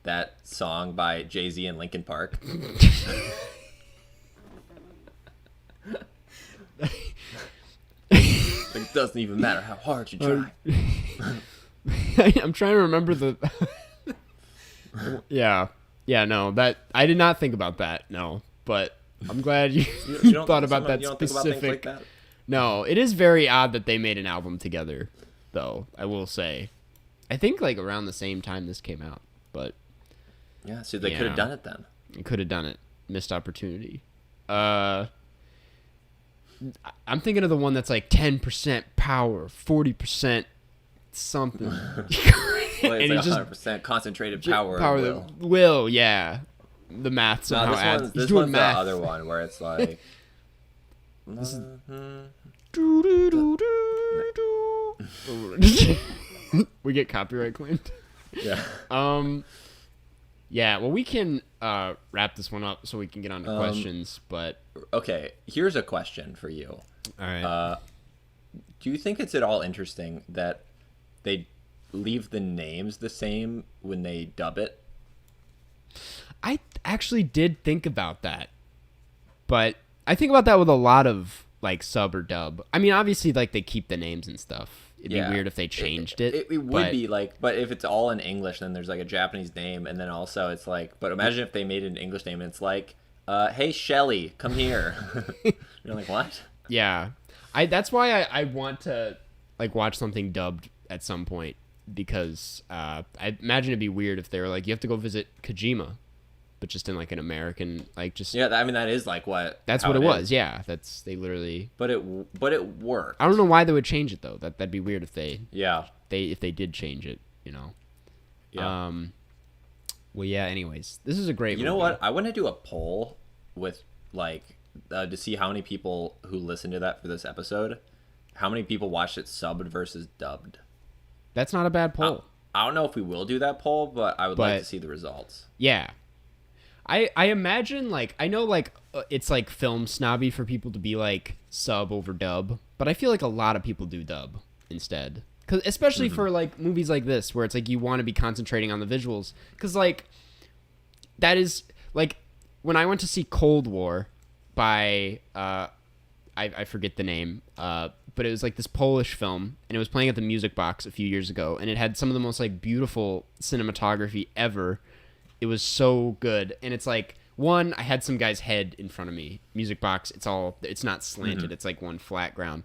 that song by Jay-Z and Linkin Park. It doesn't even matter how hard you try. I'm trying to remember the. Yeah, no, that I did not think about that. No, but I'm glad you thought about that specific. Like that? No, it is very odd that they made an album together, though. I will say, I think like around the same time this came out, but yeah, so they could have done it then. They could have done it. Missed opportunity. I'm thinking of the one that's like 10% power, 40% something. Well, it's like 100% concentrated power and will, yeah. The math somehow adds. This one's math. The other one where it's like... We get copyright claimed. Yeah. Yeah, well, we can wrap this one up so we can get on to questions, but... Okay, here's a question for you. All right. Do you think it's at all interesting that they leave the names the same when they dub it? I actually did think about that, but I think about that with a lot of, like, sub or dub. I mean, obviously, like, they keep the names and stuff. It'd be weird if they changed it. It would be like, but if it's all in English, then there's like a Japanese name, and then also it's like, but imagine if they made an English name and it's like, hey Shelly, come here. You're like, what? Yeah, that's why I want to like watch something dubbed at some point, because I imagine it'd be weird if they were like, you have to go visit Kojima, but just in like an American, like just I mean that is like what that's what it was. Yeah, that's they literally. But it worked. I don't know why they would change it though. That'd be weird if they if they did change it. You know. Yeah. Well, yeah. Anyways, this is a great. You know what? I want to do a poll with like to see how many people who listened to that for this episode, how many people watched it subbed versus dubbed. That's not a bad poll. I don't know if we will do that poll, but I would like to see the results. Yeah. I imagine, like, I know, like, it's, like, film snobby for people to be, like, sub over dub, but I feel like a lot of people do dub instead. 'Cause, especially for, like, movies like this, where it's, like, you want to be concentrating on the visuals. Because, like, that is, like, when I went to see Cold War by, I forget the name, but it was, like, this Polish film, and it was playing at the Music Box a few years ago, and it had some of the most, like, beautiful cinematography ever. It was so good. And it's like, one, I had some guy's head in front of me. Music Box, it's not slanted. It's like one flat ground.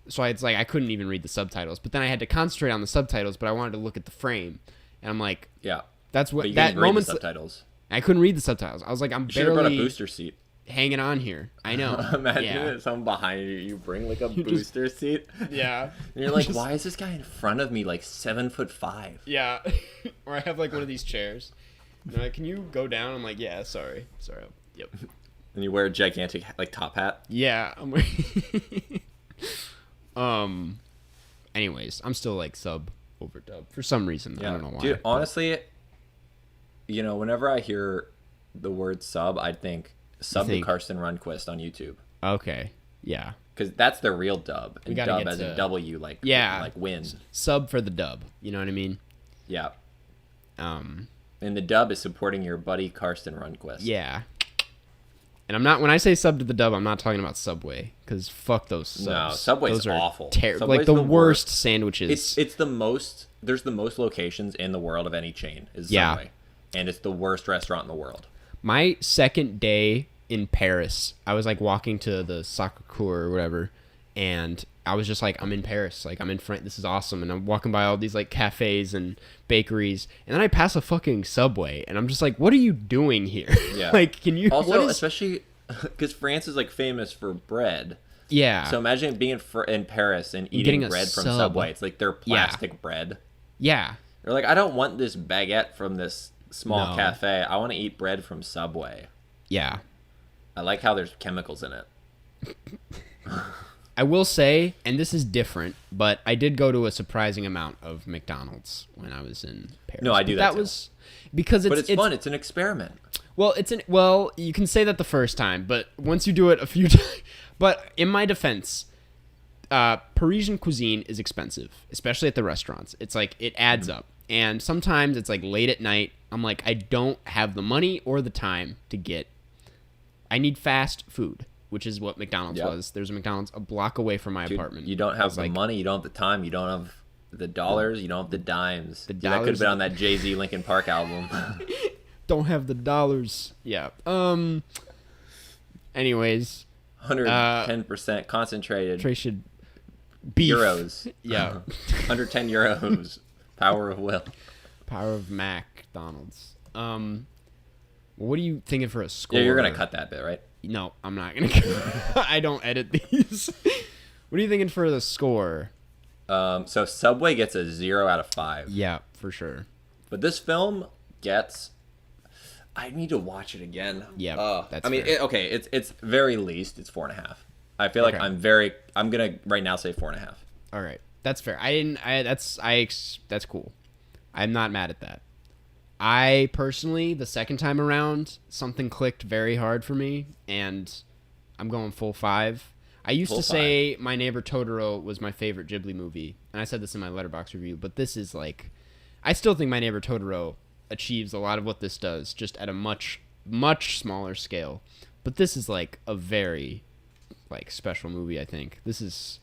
So I couldn't even read the subtitles. But then I had to concentrate on the subtitles, but I wanted to look at the frame. And I'm like, yeah, that's what, but you that moment. Subtitles. I couldn't read the subtitles. I was like, I'm barely brought a booster seat. Hanging on here. I know. Imagine someone behind you, you bring like a booster seat. Yeah. And you're like, why is this guy in front of me like 7'5"? Yeah. Or I have like one of these chairs. And they're like, can you go down? I'm like, yeah, sorry. Yep. And you wear a gigantic like top hat. Yeah, I'm wearing. Anyways, I'm still like sub over dub for some reason. Yeah. I don't know why. Dude, honestly, you know, whenever I hear the word sub, I think to Karsten Rundquist on YouTube. Okay. Yeah. Because that's the real dub. And dub as a W, like win. Sub for the dub. You know what I mean? Yeah. And the dub is supporting your buddy Karsten Rundquist. Yeah. And I'm not, when I say sub to the dub, I'm not talking about Subway, because fuck those subs. No, Subway's awful. Like the worst sandwiches. It's the most, there's the most locations in the world of any chain is Subway. And it's the worst restaurant in the world. My second day in Paris, I was like walking to the Sacré-Cœur or whatever, and I was just like, I'm in Paris, like I'm in France, this is awesome. And I'm walking by all these like cafes and bakeries, and then I pass a fucking Subway, and I'm just like, what are you doing here? Yeah. Like, can you also, especially because France is like famous for bread. Yeah. So imagine being in Paris and eating bread from Subway. It's like their plastic bread. Yeah. They're like, I don't want this baguette from this small cafe. I want to eat bread from Subway. Yeah. I like how there's chemicals in it. I will say, and this is different, but I did go to a surprising amount of McDonald's when I was in Paris. No, I do that too. Was because it's fun. It's an experiment. Well, you can say that the first time, but once you do it a few times. But in my defense, Parisian cuisine is expensive, especially at the restaurants. It's like it adds up. And sometimes it's like late at night. I'm like, I don't have the money or the time to get. I need fast food, which is what McDonald's was. There's a McDonald's a block away from my apartment. You don't have the money, you don't have the time, you don't have the dollars, you don't have the dimes. That could have been on that Jay-Z Linkin Park album. Don't have the dollars. Yeah. Anyways. 110% concentrated. Beef. Euros. Yeah. 110 euros. Power of will. Power of McDonald's. What are you thinking for a score? Yeah, you're going to cut that bit, right? No, I'm not going to. I don't edit these. What are you thinking for the score? So Subway gets a 0 out of 5. Yeah, for sure. But this film gets... I need to watch it again. Yeah, that's I mean, fair. it's very least, it's 4.5. I feel like I'm going to right now say 4.5. All right. That's fair. That's cool. I'm not mad at that. I personally, the second time around, something clicked very hard for me, and I'm going full 5. I used to say My Neighbor Totoro was my favorite Ghibli movie, and I said this in my Letterboxd review, but this is like, I still think My Neighbor Totoro achieves a lot of what this does, just at a much, much smaller scale. But this is like a very, like, special movie, I think. This is,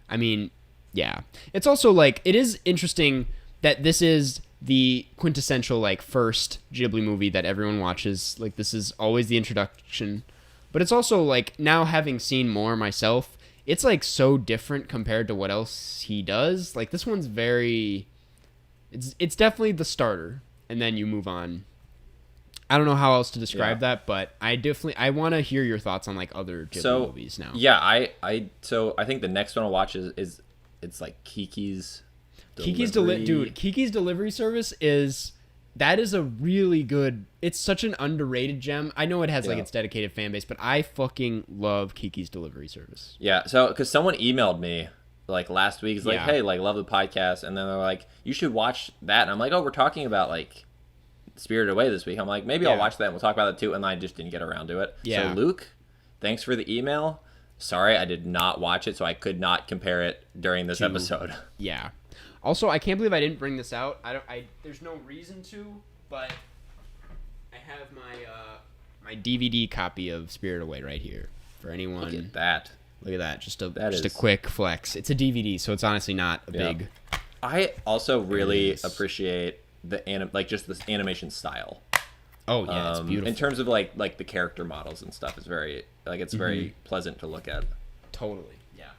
I mean, yeah. It's also like, it is interesting that this is the quintessential like first Ghibli movie that everyone watches. Like, this is always the introduction, but it's also like, now having seen more myself, it's like so different compared to what else he does. Like, this one's very, it's definitely the starter, and then you move on. I don't know how else to describe that, but I want to hear your thoughts on like other Ghibli movies now. Yeah, I think the next one I'll watch is it's like Kiki's Delivery. Kiki's Delivery Service is a really good. It's such an underrated gem. I know it has like its dedicated fan base, but I fucking love Kiki's Delivery Service. Yeah, so because someone emailed me like last week, it's like, hey, like, love the podcast, and then they're like, you should watch that, and I'm like, oh, we're talking about like Spirited Away this week. I'm like, maybe I'll watch that and we'll talk about it too, and I just didn't get around to it. So Luke, thanks for the email. Sorry, I did not watch it, so I could not compare it during this episode. Yeah. Also, I can't believe I didn't bring this out. There's no reason to, but I have my DVD copy of Spirited Away right here for anyone. Look at that. Look at that. Just a quick flex. It's a DVD, so it's honestly not a big. I also really appreciate the just this animation style. Oh yeah, it's beautiful. In terms of like the character models and stuff, it's very very pleasant to look at. Totally. Yeah.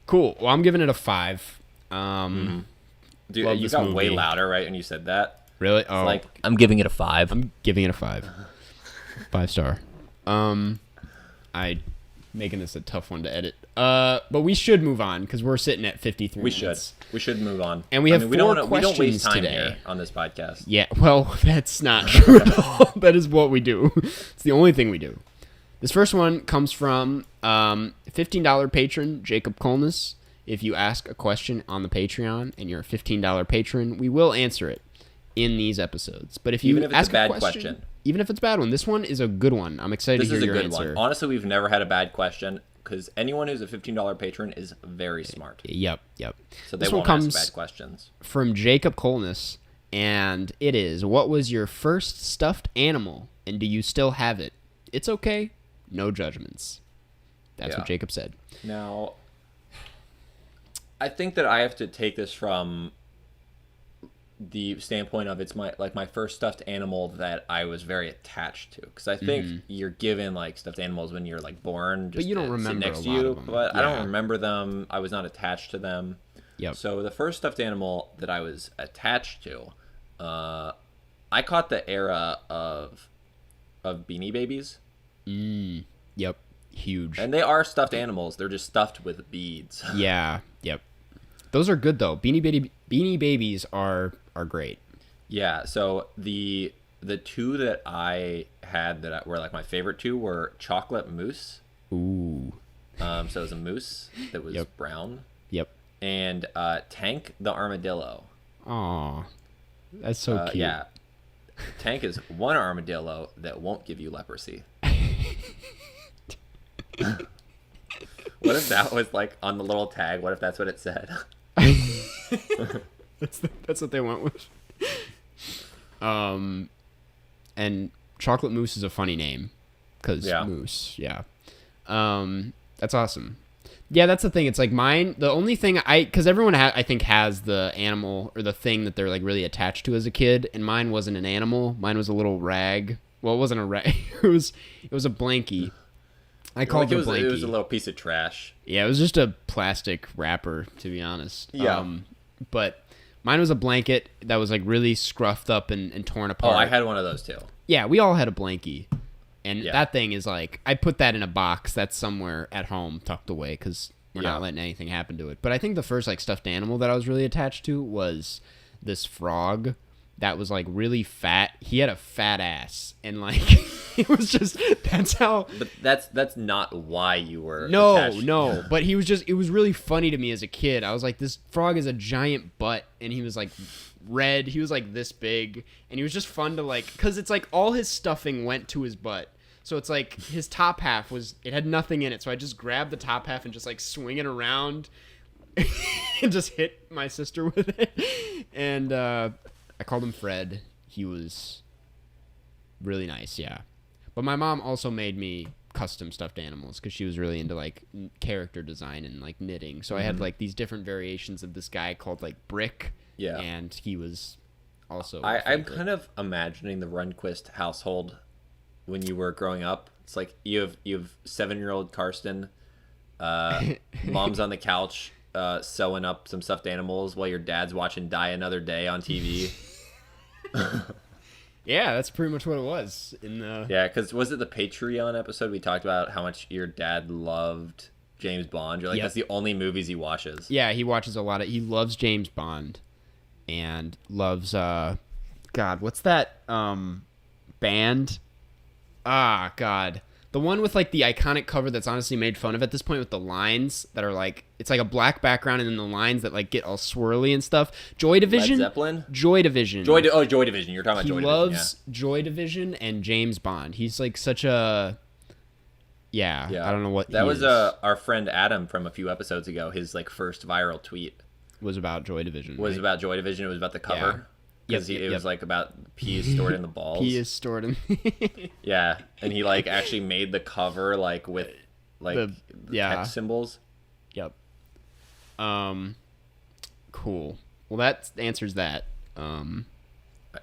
Cool. Well, I'm giving it a 5. Dude, you got way louder right when you said that. Really? Oh, like, I'm giving it a 5. I'm giving it a 5. 5 star. I making this a tough one to edit. But we should move on because we're sitting at 53 minutes. We should move on. And we have 4 questions we don't waste time today here on this podcast. Yeah. Well, that's not true at all. That is what we do. It's the only thing we do. This first one comes from $15 patron Jacob Colness. If you ask a question on the Patreon and you're a $15 patron, we will answer it in these episodes. But if you ask a bad question, even if it's a bad one, this one is a good one. I'm excited to hear your answer. This is a good one. Honestly, we've never had a bad question because anyone who's a $15 patron is very smart. Yep. So they won't ask bad questions. From Jacob Colness, and it is, what was your first stuffed animal, and do you still have it? It's okay. No judgments. That's what Jacob said. Now, I think that I have to take this from the standpoint of it's my first stuffed animal that I was very attached to, because I think you're given like stuffed animals when you're like born, just but you don't remember next to you. But I don't remember them. I was not attached to them. Yep. So the first stuffed animal that I was attached to, I caught the era of Beanie Babies. Yep. Huge. And they are stuffed animals. They're just stuffed with beads. Yeah. Yep. Those are good though. Beanie Babies are great. Yeah. So the two that I had were like my favorite two were chocolate mousse. Ooh. So it was a mousse that was brown. Yep. And Tank the armadillo. Aw. That's so cute. Yeah. Tank is one armadillo that won't give you leprosy. What if that was like on the little tag? What if that's what it said? That's what they went with. And Chocolate Mousse is a funny name because mousse. Yeah. That's awesome. Yeah, that's the thing. It's like mine. The only thing because everyone I think has the animal or the thing that they're like really attached to as a kid, and mine wasn't an animal. Mine was a little rag. Well, it wasn't a rag. It was a blankie. I called it a blankie. It was a little piece of trash. Yeah, it was just a plastic wrapper, to be honest. Yeah. But mine was a blanket that was like really scruffed up and torn apart. Oh, I had one of those too. Yeah, we all had a blankie. And Yeah. that thing is like, I put that in a box that's somewhere at home tucked away because we're not letting anything happen to it. But I think the first like stuffed animal that I was really attached to was this frog that was like really fat. He had a fat ass, and like it was just that's how. But that's not why you were. No. But he was just. It was really funny to me as a kid. I was like, this frog is a giant butt, and he was like red. He was like this big, and he was just fun to like because it's like all his stuffing went to his butt. So it's like his top half it had nothing in it. So I just grabbed the top half and just like swing it around and just hit my sister with it. And I called him Fred. He was really nice, yeah. But my mom also made me custom stuffed animals because she was really into like character design and like knitting. So I had like these different variations of this guy called like Brick. Yeah. And he was also I'm kind of imagining the Rundquist household when you were growing up. It's like you have 7-year-old Karsten, mom's on the couch sewing up some stuffed animals while your dad's watching Die Another Day on TV. Yeah, that's pretty much what it was. Yeah, because was it the Patreon episode we talked about how much your dad loved James Bond? You're like, that's the only movies he watches. Yeah, he watches a lot of. He loves James Bond, and loves God, what's that band? Ah, God. The one with, like, the iconic cover that's honestly made fun of at this point with the lines that are, like... It's, like, a black background and then the lines that, like, get all swirly and stuff. Joy Division? Led Zeppelin? Joy Division. Joy Division. You're talking about Joy Division, He loves Joy Division and James Bond. He's, like, such a... Yeah, I don't know what that was our friend Adam from a few episodes ago. His, like, first viral tweet... was about Joy Division, Was about Joy Division. It was about the cover. Because it was like about pee is stored in the balls. Pee is stored in. Yeah, and he like actually made the cover like with like the text symbols. Yep. Cool. Well, that answers that.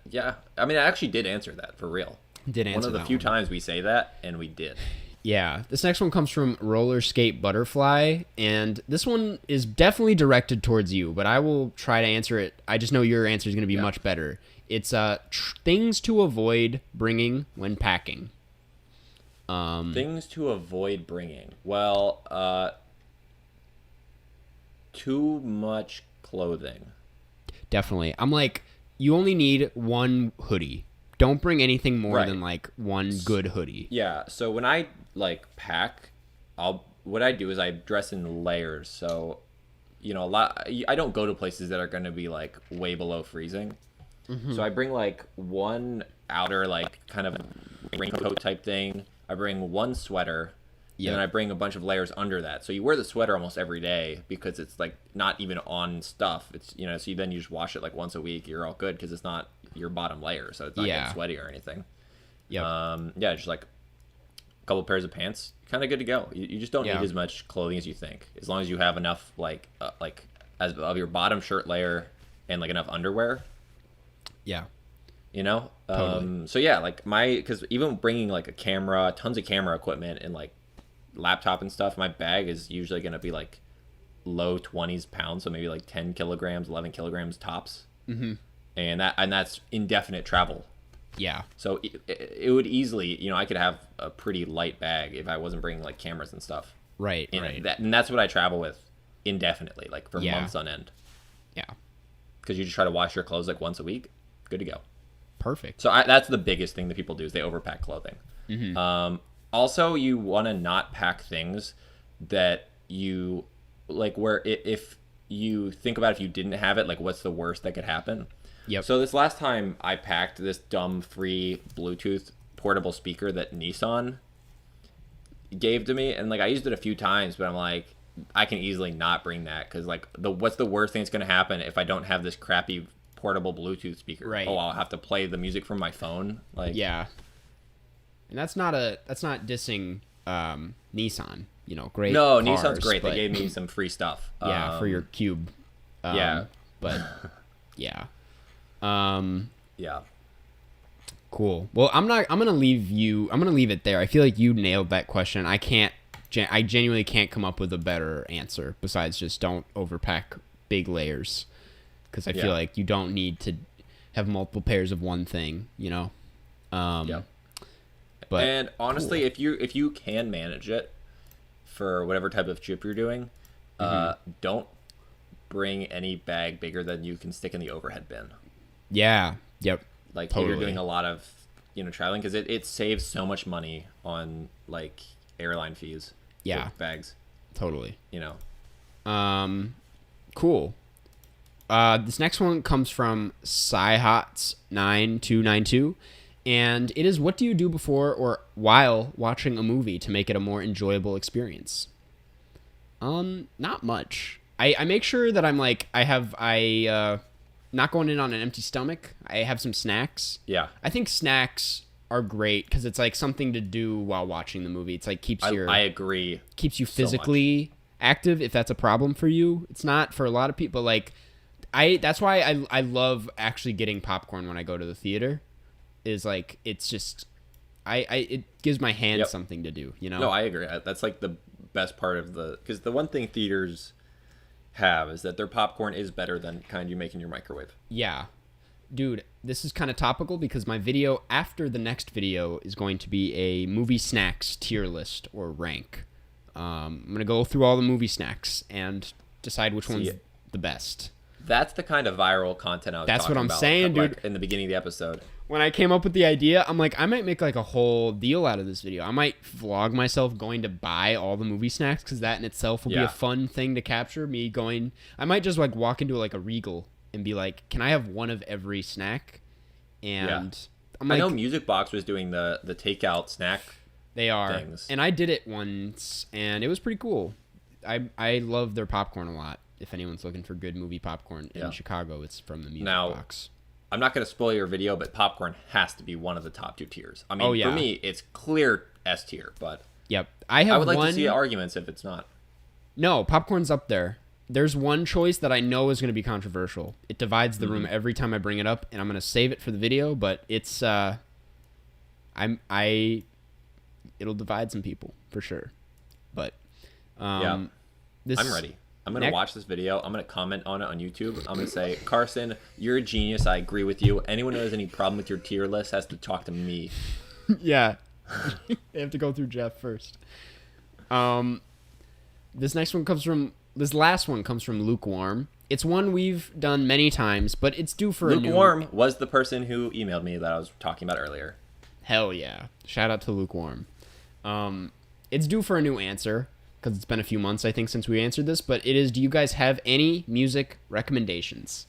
Yeah, I mean, I actually did answer that for real. Did answer one of the few times we say that, and we did. Yeah, this next one comes from Roller Skate Butterfly, and this one is definitely directed towards you, but I will try to answer it. I just know your answer is going to be much better. It's things to avoid bringing when packing. Things to avoid bringing. Well, too much clothing. Definitely. I'm like, you only need one hoodie. Don't bring anything more than like one good hoodie. Yeah. So when I like pack, what I do is I dress in layers. So, you know, I don't go to places that are going to be like way below freezing. Mm-hmm. So I bring like one outer like kind of raincoat type thing. I bring one sweater. And then I bring a bunch of layers under that. So you wear the sweater almost every day because it's like not even on stuff. It's, you know, so then you just wash it like once a week. You're all good because it's not your bottom layer, so it's not getting sweaty or anything. Yeah, just like a couple pairs of pants, kind of good to go. You just don't need as much clothing as you think, as long as you have enough like as of your bottom shirt layer and like enough underwear. Yeah, you know. Totally. So yeah, like because even bringing like a camera, tons of camera equipment, and like laptop and stuff, my bag is usually going to be like low 20s pounds, so maybe like 10 kilograms, 11 kilograms tops. Mm-hmm. And that's indefinite travel. Yeah. So it would easily, you know, I could have a pretty light bag if I wasn't bringing like cameras and stuff. Right. And that's what I travel with indefinitely, like for months on end. Yeah. Because you just try to wash your clothes like once a week. Good to go. Perfect. So that's the biggest thing that people do is they overpack clothing. Mm-hmm. Also, you want to not pack things that you like where if you think about if you didn't have it, like what's the worst that could happen. Yep. So this last time I packed this dumb free Bluetooth portable speaker that Nissan gave to me, and like I used it a few times, but I'm like, I can easily not bring that because like what's the worst thing that's gonna happen if I don't have this crappy portable Bluetooth speaker? Right. Oh, I'll have to play the music from my phone. Like, yeah, and that's not dissing Nissan. You know, great. No, cars, Nissan's great. but, They gave me some free stuff. Yeah, for your Cube. Yeah. But yeah. Yeah. Cool. Well, I'm gonna leave it there. I feel like you nailed that question. I genuinely can't come up with a better answer besides just don't overpack big layers, because I feel like you don't need to have multiple pairs of one thing, you know. Yeah. But and honestly, cool. if you can manage it for whatever type of trip you're doing, don't bring any bag bigger than you can stick in the overhead bin. Yeah. Yep. Like totally. if you're doing a lot of, traveling, because it saves so much money on like airline fees. Yeah. With bags. Totally. Cool. This next one comes from Cyhots9292, and it is, what do you do before or while watching a movie to make it a more enjoyable experience? Not much. I make sure that I'm like, not going in on an empty stomach. I have some snacks. Yeah. I think snacks are great because it's like something to do while watching the movie. It's like I agree. Keeps you physically active if that's a problem for you. It's not for a lot of people. Like that's why I love actually getting popcorn when I go to the theater. Is like, it's just it gives my hands something to do, you know? No, I agree. That's like the best part of because the one thing theaters have is that their popcorn is better than kind you make in your microwave. Yeah. Dude, this is kind of topical because my video after the next video is going to be a movie snacks tier list or rank. I'm going to go through all the movie snacks and decide which one's the best. That's the kind of viral content I was That's talking what I'm about, saying, like, dude. in the beginning of the episode. When I came up with the idea, I'm like, I might make like a whole deal out of this video. I might vlog myself going to buy all the movie snacks because that in itself will be a fun thing to capture. Me going, I might just like walk into like a Regal and be like, can I have one of every snack? And I'm like, I know Music Box was doing the takeout snack. They are things. And I did it once and it was pretty cool. I love their popcorn a lot. If anyone's looking for good movie popcorn in Chicago, it's from the Music Box. I'm not going to spoil your video, but popcorn has to be one of the top 2 tiers. I mean, for me, it's clear S tier, but yep. I would like to see arguments if it's not. No, popcorn's up there. There's one choice that I know is going to be controversial. It divides the room every time I bring it up, and I'm going to save it for the video, but it's it'll divide some people for sure. But I'm ready. I'm going to watch this video. I'm going to comment on it on YouTube. I'm going to say, Carson, you're a genius. I agree with you. Anyone who has any problem with your tier list has to talk to me. Yeah. They have to go through Jeff first. This last one comes from Lukewarm. It's one we've done many times, but it's due for Lukewarm was the person who emailed me that I was talking about earlier. Hell yeah. Shout out to Lukewarm. It's due for a new answer, because it's been a few months, I think, since we answered this, but it is, do you guys have any music recommendations?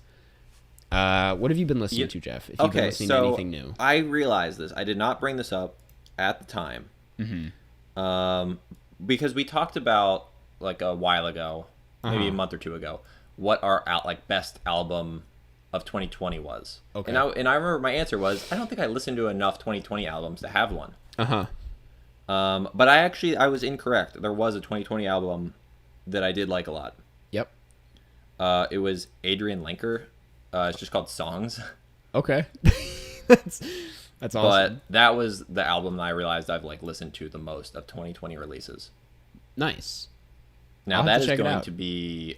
What have you been listening to, Jeff? If you've been listening to anything new. I realized this. I did not bring this up at the time. Because we talked about, like, a while ago, maybe a month or two ago, what our best album of 2020 was. Okay. And I remember my answer was, I don't think I listened to enough 2020 albums to have one. But I was incorrect. There was a 2020 album that I did like a lot. Yep. It was Adrian Lenker. It's just called Songs. Okay. That's awesome. But that was the album that I realized I've listened to the most of 2020 releases. Nice. Now that is going to be,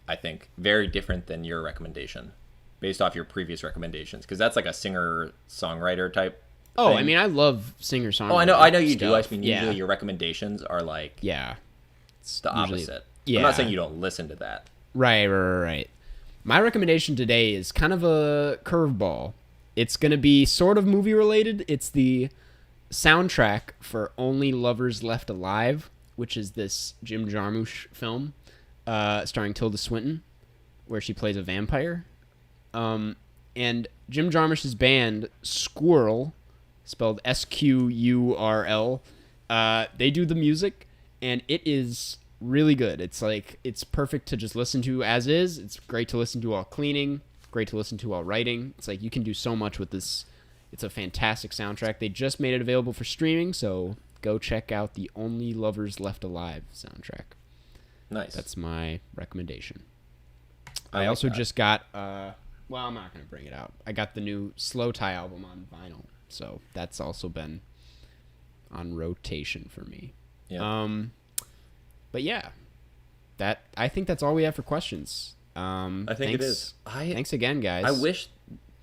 I think, very different than your recommendation, based off your previous recommendations, because that's like a singer-songwriter type. Oh, thing. I mean, I love singer-songwriter. Oh, I know you stuff. do. I mean, usually your recommendations are it's the opposite. I'm not saying you don't listen to that. Right. My recommendation today is kind of a curveball. It's going to be sort of movie-related. It's the soundtrack for Only Lovers Left Alive, which is this Jim Jarmusch film starring Tilda Swinton, where she plays a vampire. And Jim Jarmusch's band, Squirrel, spelled Squrl, They do the music, and it is really good. It's like it's perfect to just listen to as is. It's great to listen to while cleaning. Great to listen to while writing. It's like you can do so much with this. It's a fantastic soundtrack. They just made it available for streaming, so go check out the Only Lovers Left Alive soundtrack. Nice. That's my recommendation. I I like also that. just got, well, I'm not going to bring it out. I got the new Slow Tie album on vinyl, so that's also been on rotation for me. Yeah. But yeah, I think that's all we have for questions. I think it is. Thanks again, guys. I wish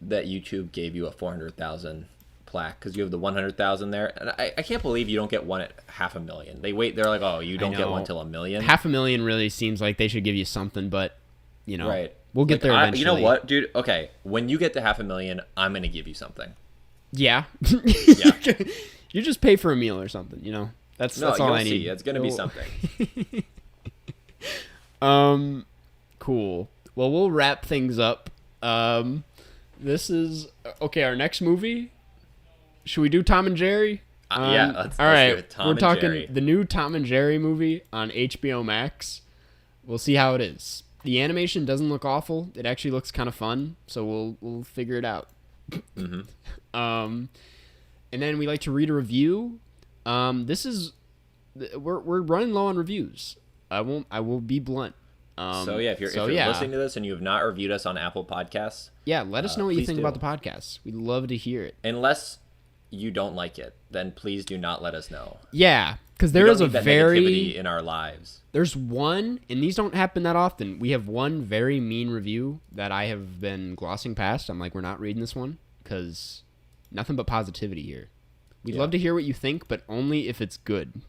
that YouTube gave you a 400,000 plaque because you have the 100,000 there, and I can't believe you don't get one at 500,000. They're like, oh, you don't get one till 1 million. 500,000 really seems like they should give you something, but Right. We'll get there eventually. You know what, dude? Okay, when you get to 500,000, I'm gonna give you something. Yeah. Yeah. You just pay for a meal or something, That's all I need. See. It's gonna be something. Cool. Well, we'll wrap things up. This is okay. Our next movie. Should we do Tom and Jerry? Yeah. Let's all right. do it. Tom We're and talking Jerry. the new Tom and Jerry movie on HBO Max. We'll see how it is. The animation doesn't look awful. It actually looks kind of fun. So we'll figure it out. Mm-hmm. And then we like to read a review. We're running low on reviews. I will be blunt. So yeah, if you're listening to this and you have not reviewed us on Apple Podcasts, yeah, let us know what you please think do. about the podcast. We'd love to hear it. Unless you don't like it, then please do not let us know. Yeah, because there We is don't a need that very negativity in our lives. there's one, and these don't happen that often. We have one very mean review that I have been glossing past. I'm like, we're not reading this one because nothing but positivity here. We'd love to hear what you think, but only if it's good.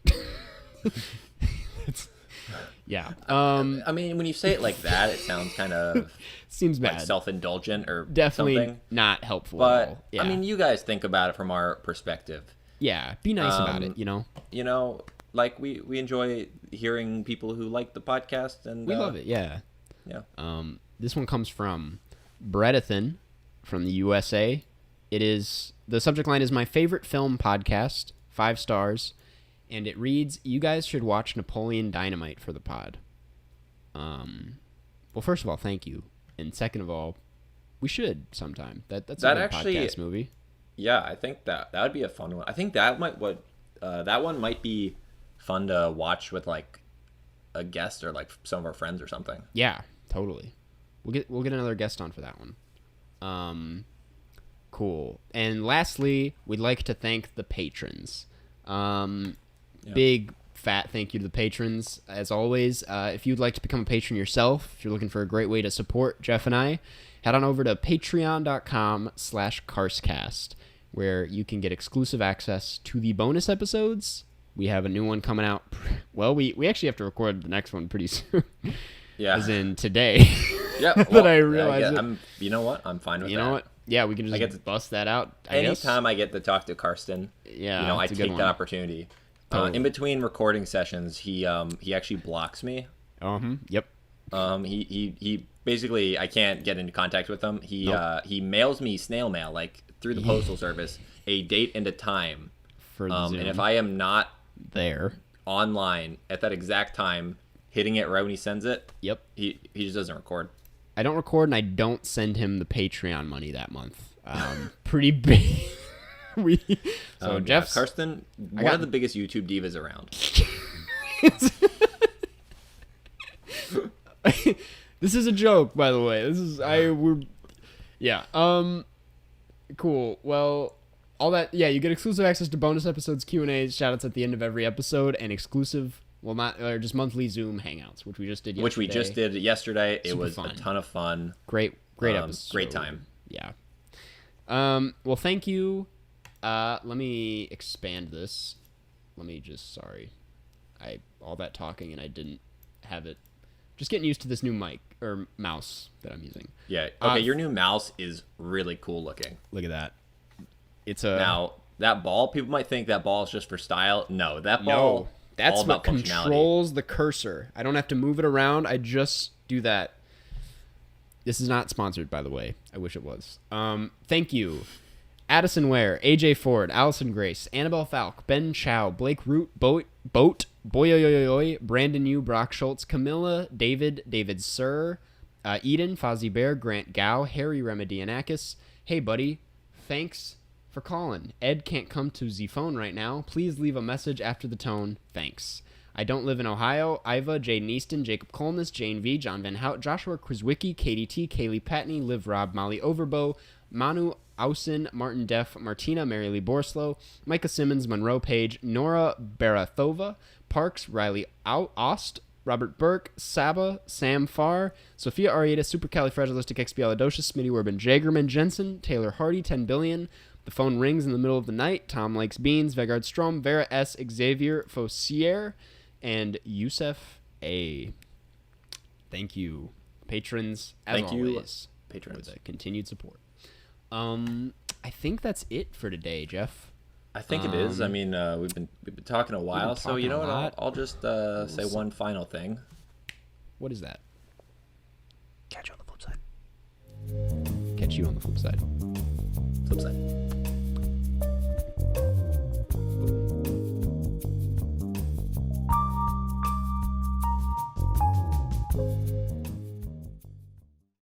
Yeah. I mean, when you say it like that, it sounds kind of Seems like bad. self-indulgent or Definitely something. not helpful at But all. Yeah. I mean, you guys think about it from our perspective. Yeah, be nice about it, You know, like we enjoy hearing people who like the podcast, and We love it, yeah. Yeah. This one comes from Bredethan from the USA. The subject line is my favorite film podcast, 5 stars, and it reads, you guys should watch Napoleon Dynamite for the pod. Well, first of all, thank you. And second of all, we should sometime. That's a good podcast movie. Yeah, I think that would be a fun one. I think that one might be fun to watch with like a guest or like some of our friends or something. Yeah, totally. We'll get another guest on for that one. Cool. And lastly, we'd like to thank the patrons. Big fat thank you to the patrons as always. If you'd like to become a patron yourself, if you're looking for a great way to support Jeff and I, head on over to patreon.com/Karstcast, where you can get exclusive access to the bonus episodes. We have a new one coming out. Well, we actually have to record the next one pretty soon. Yeah. As in today. Yeah. That I realized. You know what? I'm fine with that. You know what? Yeah, we can just bust that out. Anytime I get to talk to Karsten, yeah, I take that opportunity. Totally. In between recording sessions, he actually blocks me. Yep. He basically, I can't get into contact with him. He mails me snail mail, like through the postal service, a date and a time. For Zoom. And if I am not there online at that exact time, hitting it right when he sends it, yep, he just doesn't record. I don't record, and I don't send him the Patreon money that month. Pretty big. Jeff's Karsten, one of the biggest YouTube divas around. This is a joke, by the way. Cool. Well, all that. Yeah, you get exclusive access to bonus episodes, Q&As, shoutouts at the end of every episode, and exclusive. Well, just monthly Zoom hangouts, which we just did yesterday. It was fun. A ton of fun. Great episode. Great time. Yeah. Well, thank you. Let me expand this. All that talking and I didn't have it. Just getting used to this new mic or mouse that I'm using. Yeah. Okay, your new mouse is really cool looking. Look at that. Now, that ball, people might think that ball is just for style. No, that ball... That's what controls the cursor. I don't have to move it around. I just do that. This is not sponsored, by the way. I wish it was. Thank you. Addison Ware, AJ Ford, Allison Grace, Annabelle Falk, Ben Chow, Blake Root, Boat, Boyoyoyoy, Brandon Yu, Brock Schultz, Camilla, David Sir, Eden, Fozzie Bear, Grant Gow, Harry Remedianakis. Hey, buddy, thanks for calling. Ed can't come to the phone right now. Please leave a message after the tone. Thanks. I don't live in Ohio. Iva, Jaden Easton, Jacob Colness, Jane V, John Van Hout, Joshua Krizwicki, Katie T, Kaylee Patney, Liv Rob, Molly Overbow, Manu Ausen, Martin Deff, Martina, Mary Lee Borslow, Micah Simmons, Monroe Page, Nora Barathova, Parks, Riley Ost, Robert Burke, Saba, Sam Farr, Sophia Arieta, Supercalifragilisticexpialidocious, Smitty Werbin, Jagerman Jensen, Taylor Hardy, 10 billion. The phone rings in the middle of the night. Tom Likes Beans, Vegard Strom, Vera S, Xavier Fossier, and Youssef A. Thank you, patrons, as always, patrons, for the continued support. I think that's it for today, Jeff. I think it is. I mean, we've been talking a while, so you know what? I'll just say one final thing. What is that? Catch you on the flip side. Catch you on the flip side. Flip side.